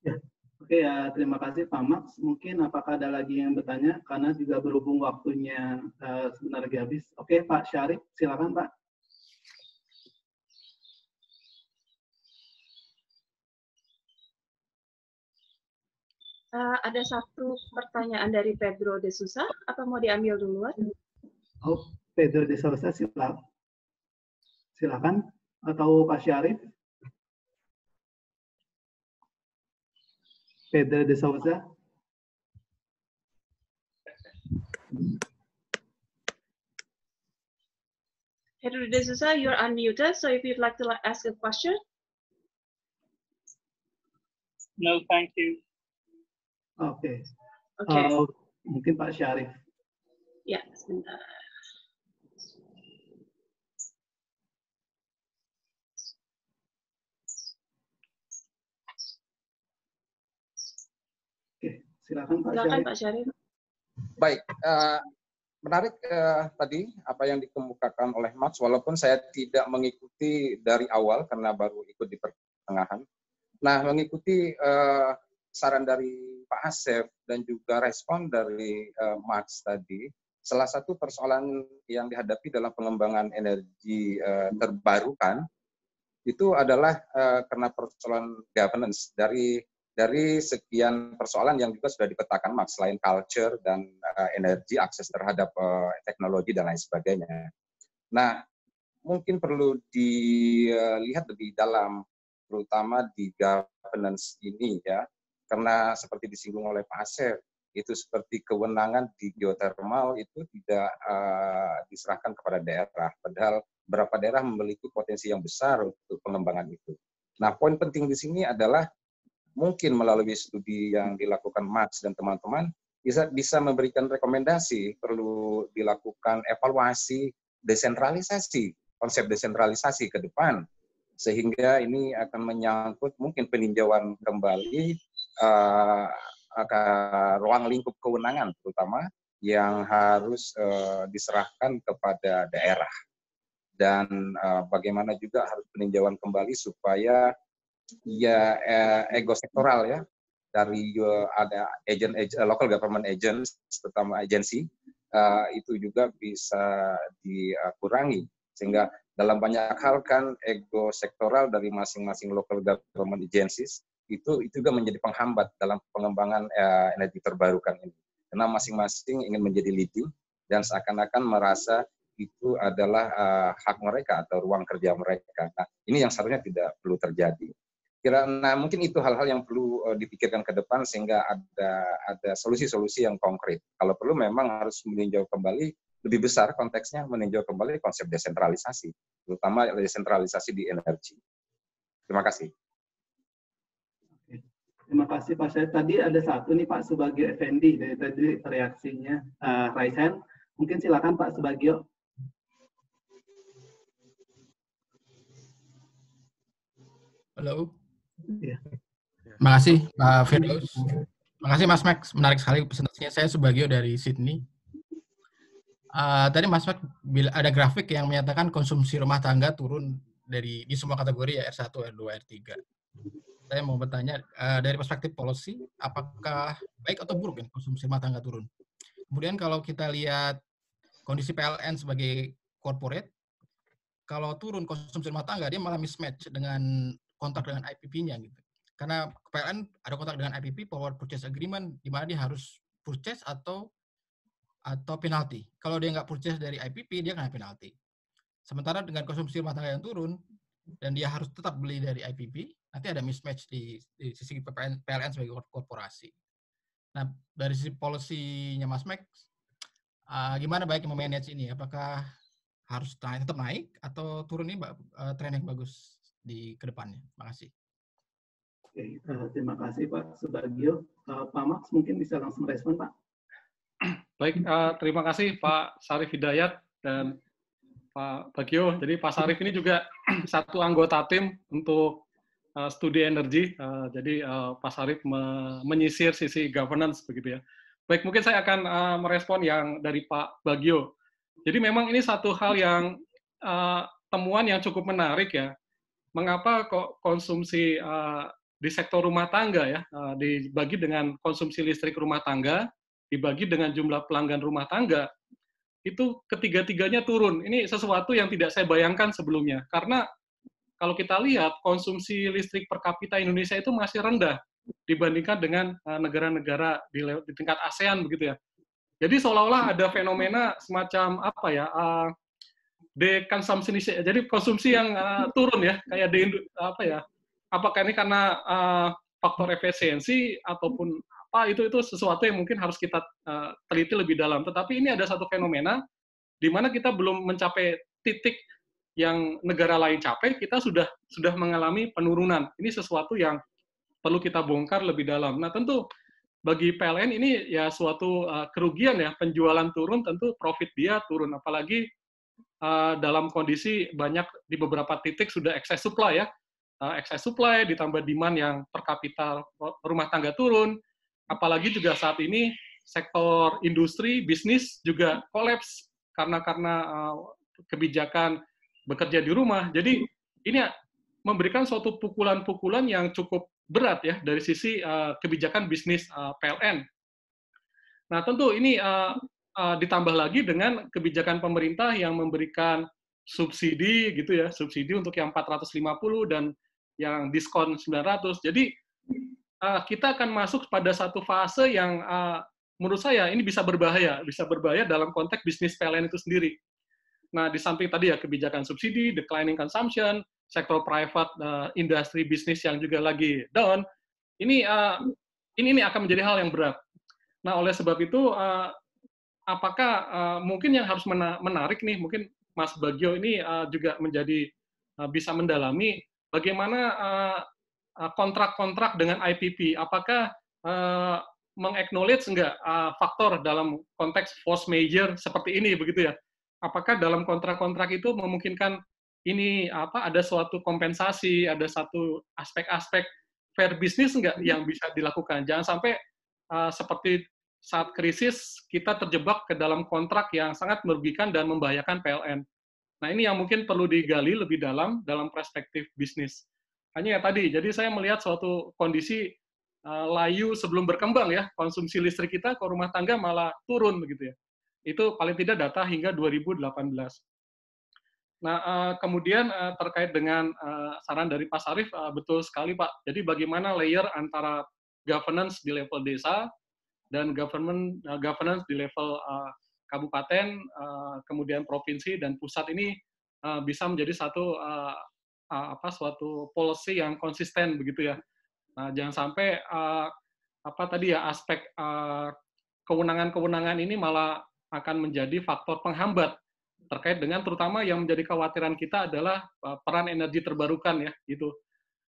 Ya. Oke ya, terima kasih Pak Max. Mungkin apakah ada lagi yang bertanya? Karena juga berhubung waktunya sebentar lagi habis. Oke Pak Syarif, silakan Pak. Ada satu pertanyaan dari Pedro de Sousa, apa mau diambil duluan? Oh, Pedro de Sousa, silakan. Atau Pak Syarif? Pedro de Sousa. Pedro de Sousa, you're unmuted, so if you'd like to ask a question. No, thank you. Oke. Okay. Mungkin Pak Syarif. Ya, sebentar. Oke, silakan Pak Syarif. Silakan Pak Syarif. Baik, menarik tadi apa yang dikemukakan oleh Max, walaupun saya tidak mengikuti dari awal karena baru ikut di pertengahan. Nah, mengikuti saran dari Pak Asep dan juga respon dari Max tadi, salah satu persoalan yang dihadapi dalam pengembangan energi terbarukan itu adalah karena persoalan governance dari sekian persoalan yang juga sudah dipetakan Max, selain culture dan energi, akses terhadap teknologi dan lain sebagainya. Nah, mungkin perlu dilihat lebih dalam, terutama di governance ini ya, karena seperti disinggung oleh Pak Asep, itu seperti kewenangan di geothermal itu tidak diserahkan kepada daerah, padahal beberapa daerah memiliki potensi yang besar untuk pengembangan itu. Nah, poin penting di sini adalah mungkin melalui studi yang dilakukan Max dan teman-teman bisa memberikan rekomendasi, perlu dilakukan evaluasi desentralisasi, konsep desentralisasi ke depan, sehingga ini akan menyangkut mungkin peninjauan kembali ruang lingkup kewenangan terutama yang harus diserahkan kepada daerah, dan bagaimana juga harus peninjauan kembali supaya ya ego sektoral ya dari ada local government agents, terutama agensi itu juga bisa dikurangi, sehingga dalam banyak hal kan ego sektoral dari masing-masing local government agencies itu juga menjadi penghambat dalam pengembangan energi terbarukan ini, karena masing-masing ingin menjadi leading dan seakan-akan merasa itu adalah hak mereka atau ruang kerja mereka. Nah, ini yang seharusnya tidak perlu terjadi. Nah, mungkin itu hal-hal yang perlu dipikirkan ke depan sehingga ada solusi-solusi yang konkret. Kalau perlu memang harus meninjau kembali lebih besar konteksnya meninjau kembali konsep desentralisasi, terutama desentralisasi di energi. Terima kasih. Terima kasih Pak Syed. Tadi ada satu nih Pak Subagio Effendi dari tadi reaksinya raise hand. Mungkin silakan Pak Subagio. Halo. Ya. Terima kasih Pak Firdaus. Terima kasih Mas Max, menarik sekali presentasinya. Saya Subagio dari Sydney. Tadi Mas Max ada grafik yang menyatakan konsumsi rumah tangga turun di semua kategori ya, R1, R2, R3. Saya mau bertanya dari perspektif policy, apakah baik atau buruk konsumsi rumah tangga turun? Kemudian kalau kita lihat kondisi PLN sebagai corporate, kalau turun konsumsi rumah tangga, dia malah mismatch dengan kontrak dengan IPP-nya gitu. Karena PLN ada kontrak dengan IPP, Power Purchase Agreement, di mana dia harus purchase atau penalti. Kalau dia nggak purchase dari IPP, dia kena penalti. Sementara dengan konsumsi rumah tangga yang turun, dan dia harus tetap beli dari IPP, nanti ada mismatch di sisi PLN sebagai korporasi. Nah, dari sisi policy-nya Mas Max, gimana baiknya memanage ini? Apakah harus tetap naik atau turun ini tren yang bagus di kedepannya? Terima kasih. Oke, terima kasih Pak Subagio. Pak Max mungkin bisa langsung respon Pak. Baik, terima kasih Pak Sarif Hidayat dan Pak Bagio. Jadi Pak Sarif ini juga satu anggota tim untuk studi energi. Jadi Pak Sarif menyisir sisi governance begitu ya. Baik, mungkin saya akan merespon yang dari Pak Bagio. Jadi memang ini satu hal yang temuan yang cukup menarik ya. Mengapa kok konsumsi di sektor rumah tangga ya dibagi dengan konsumsi listrik rumah tangga, dibagi dengan jumlah pelanggan rumah tangga, itu ketiga-tiganya turun. Ini sesuatu yang tidak saya bayangkan sebelumnya. Karena kalau kita lihat konsumsi listrik per kapita Indonesia itu masih rendah dibandingkan dengan negara-negara di tingkat ASEAN begitu ya. Jadi seolah-olah ada fenomena semacam apa ya, dekonsumsi, jadi konsumsi yang turun ya, kayak apa ya? Apakah ini karena faktor efisiensi ataupun apa, itu sesuatu yang mungkin harus kita teliti lebih dalam. Tetapi ini ada satu fenomena di mana kita belum mencapai titik yang negara lain capai, kita sudah mengalami penurunan. Ini sesuatu yang perlu kita bongkar lebih dalam. Nah, tentu bagi PLN ini ya suatu kerugian ya, penjualan turun, tentu profit dia turun. Apalagi dalam kondisi banyak di beberapa titik sudah excess supply ya. Excess supply ditambah demand yang per kapita rumah tangga turun. Apalagi juga saat ini sektor industri, bisnis juga kolaps karena kebijakan bekerja di rumah. Jadi ini memberikan suatu pukulan-pukulan yang cukup berat ya dari sisi kebijakan bisnis PLN. Nah, tentu ini ditambah lagi dengan kebijakan pemerintah yang memberikan subsidi gitu ya, subsidi untuk yang 450 dan yang diskon 900. Jadi kita akan masuk pada satu fase yang menurut saya ini bisa berbahaya dalam konteks bisnis PLN itu sendiri. Nah, di samping tadi ya kebijakan subsidi, declining consumption, sektor private industri bisnis yang juga lagi down, ini akan menjadi hal yang berat. Nah, oleh sebab itu, apakah mungkin yang harus menarik nih, mungkin Mas Bagio ini juga menjadi bisa mendalami bagaimana kontrak-kontrak dengan IPP, apakah meng-acknowledge enggak faktor dalam konteks force majeure seperti ini begitu ya? Apakah dalam kontrak-kontrak itu memungkinkan ini ada suatu kompensasi, ada satu aspek-aspek fair business enggak yang bisa dilakukan? Jangan sampai seperti saat krisis kita terjebak ke dalam kontrak yang sangat merugikan dan membahayakan PLN. Nah, ini yang mungkin perlu digali lebih dalam perspektif bisnis. Hanya ya tadi, jadi saya melihat suatu kondisi layu sebelum berkembang ya, konsumsi listrik kita ke rumah tangga malah turun begitu ya. Itu paling tidak data hingga 2018. Nah, kemudian terkait dengan saran dari Pak Sarif, betul sekali Pak. Jadi bagaimana layer antara governance di level desa dan governance di level kabupaten, kemudian provinsi dan pusat ini bisa menjadi suatu policy yang konsisten begitu ya. Nah, jangan sampai tadi ya aspek kewenangan-kewenangan ini malah akan menjadi faktor penghambat terkait dengan terutama yang menjadi kekhawatiran kita adalah peran energi terbarukan ya gitu.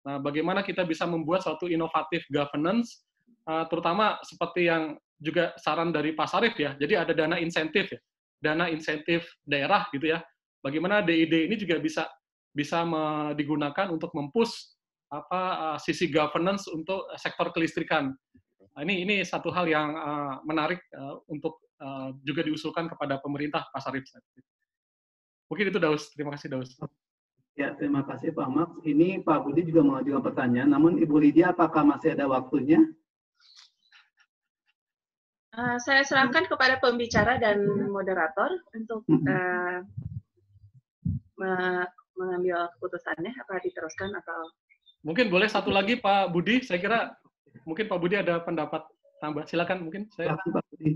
Nah, bagaimana kita bisa membuat suatu inovatif governance, terutama seperti yang juga saran dari Pak Sarif ya. Jadi ada dana insentif ya, dana insentif daerah gitu ya. Bagaimana DID ini juga bisa digunakan untuk mempush sisi governance untuk sektor kelistrikan. Nah, ini satu hal yang menarik untuk juga diusulkan kepada pemerintah, Pak Sarif. Mungkin itu Daus. Terima kasih Daus. Ya, terima kasih Pak Max. Ini Pak Budi juga mengajukan pertanyaan, namun Ibu Lydia apakah masih ada waktunya? Saya serahkan kepada pembicara dan moderator untuk mengambil keputusannya, apa diteruskan atau... Mungkin boleh satu lagi Pak Budi, saya kira mungkin Pak Budi ada pendapat tambah. Silakan mungkin saya. Silakan Pak Budi.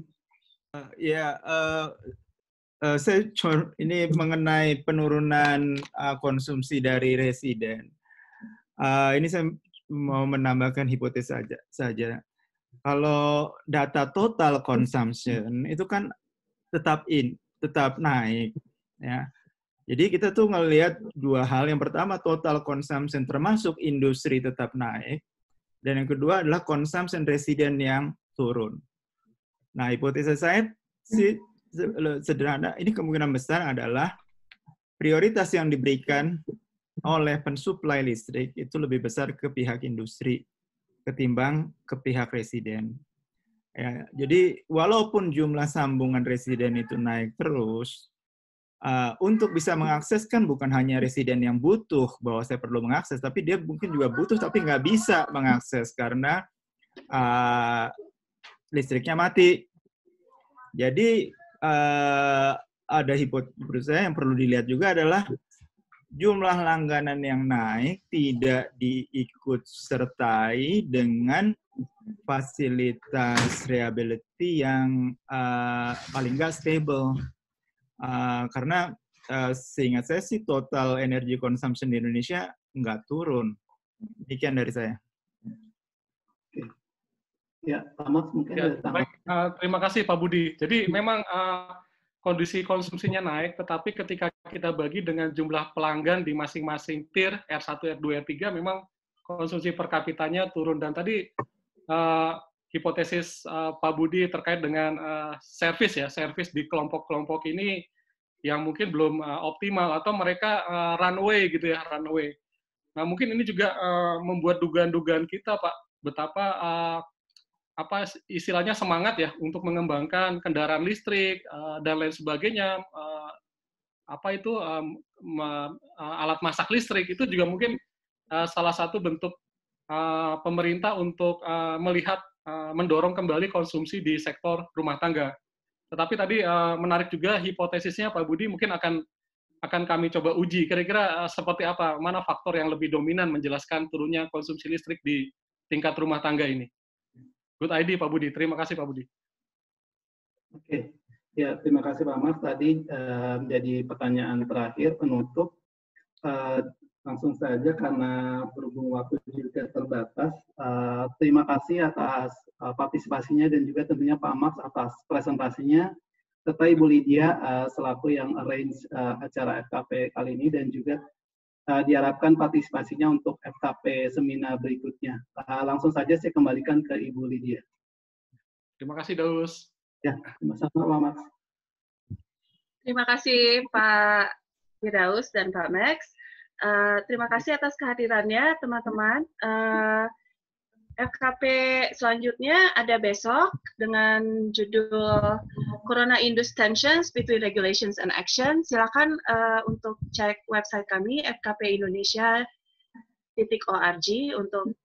Saya ini mengenai penurunan konsumsi dari residen. Ini saya mau menambahkan hipotesis saja. Kalau data total consumption itu kan tetap naik, ya. Jadi kita tuh ngelihat dua hal. Yang pertama total consumption termasuk industri tetap naik, dan yang kedua adalah consumption residen yang turun. Nah, hipotesis saya sih sederhana, ini kemungkinan besar adalah prioritas yang diberikan oleh pensuplai listrik itu lebih besar ke pihak industri ketimbang ke pihak residen. Ya, jadi walaupun jumlah sambungan residen itu naik terus, untuk bisa mengakses kan bukan hanya residen yang butuh bahwa saya perlu mengakses, tapi dia mungkin juga butuh tapi nggak bisa mengakses karena listriknya mati. Jadi ada hipotesis saya yang perlu dilihat juga adalah jumlah langganan yang naik tidak diikut sertai dengan fasilitas reliability yang paling nggak stable. Karena seingat saya sih total energy consumption di Indonesia nggak turun. Demikian dari saya. Ya, Pak Max mungkin ya, baik, terima kasih Pak Budi. Jadi memang kondisi konsumsinya naik, tetapi ketika kita bagi dengan jumlah pelanggan di masing-masing tier R1, R2, R3, memang konsumsi per kapitanya turun. Dan tadi hipotesis Pak Budi terkait dengan servis di kelompok-kelompok ini yang mungkin belum optimal atau mereka runaway gitu ya, runaway. Nah, mungkin ini juga membuat dugaan-dugaan kita, Pak, betapa istilahnya semangat ya untuk mengembangkan kendaraan listrik dan lain sebagainya, alat masak listrik itu juga mungkin salah satu bentuk pemerintah untuk melihat mendorong kembali konsumsi di sektor rumah tangga. Tetapi tadi menarik juga hipotesisnya Pak Budi, mungkin akan kami coba uji. Kira-kira seperti apa, mana faktor yang lebih dominan menjelaskan turunnya konsumsi listrik di tingkat rumah tangga ini? Good idea Pak Budi. Terima kasih Pak Budi. Oke, ya terima kasih Pak Mas. Tadi menjadi pertanyaan terakhir penutup. Langsung saja karena berhubung waktu juga terbatas. Terima kasih atas partisipasinya dan juga tentunya Pak Max atas presentasinya, serta Ibu Lydia selaku yang arrange acara FKP kali ini, dan juga diharapkan partisipasinya untuk FKP seminar berikutnya. Langsung saja saya kembalikan ke Ibu Lydia. Terima kasih Daus. Ya, sama-sama Pak Max. Terima kasih Pak Firdaus dan Pak Max. Terima kasih atas kehadirannya teman-teman. FKP selanjutnya ada besok dengan judul Corona Induced Tensions Between Regulations and Action. Silakan untuk cek website kami fkpindonesia.org untuk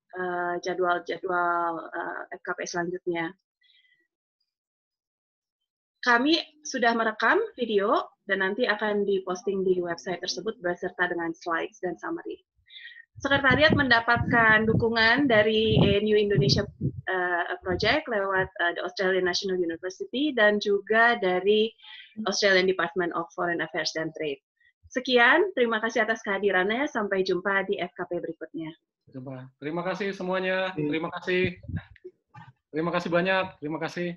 jadwal-jadwal FKP selanjutnya. Kami sudah merekam video dan nanti akan diposting di website tersebut beserta dengan slides dan summary. Sekretariat mendapatkan dukungan dari ANU Indonesia Project lewat the Australian National University dan juga dari Australian Department of Foreign Affairs and Trade. Sekian, terima kasih atas kehadirannya. Sampai jumpa di FKP berikutnya. Terima kasih semuanya. Terima kasih. Terima kasih banyak. Terima kasih.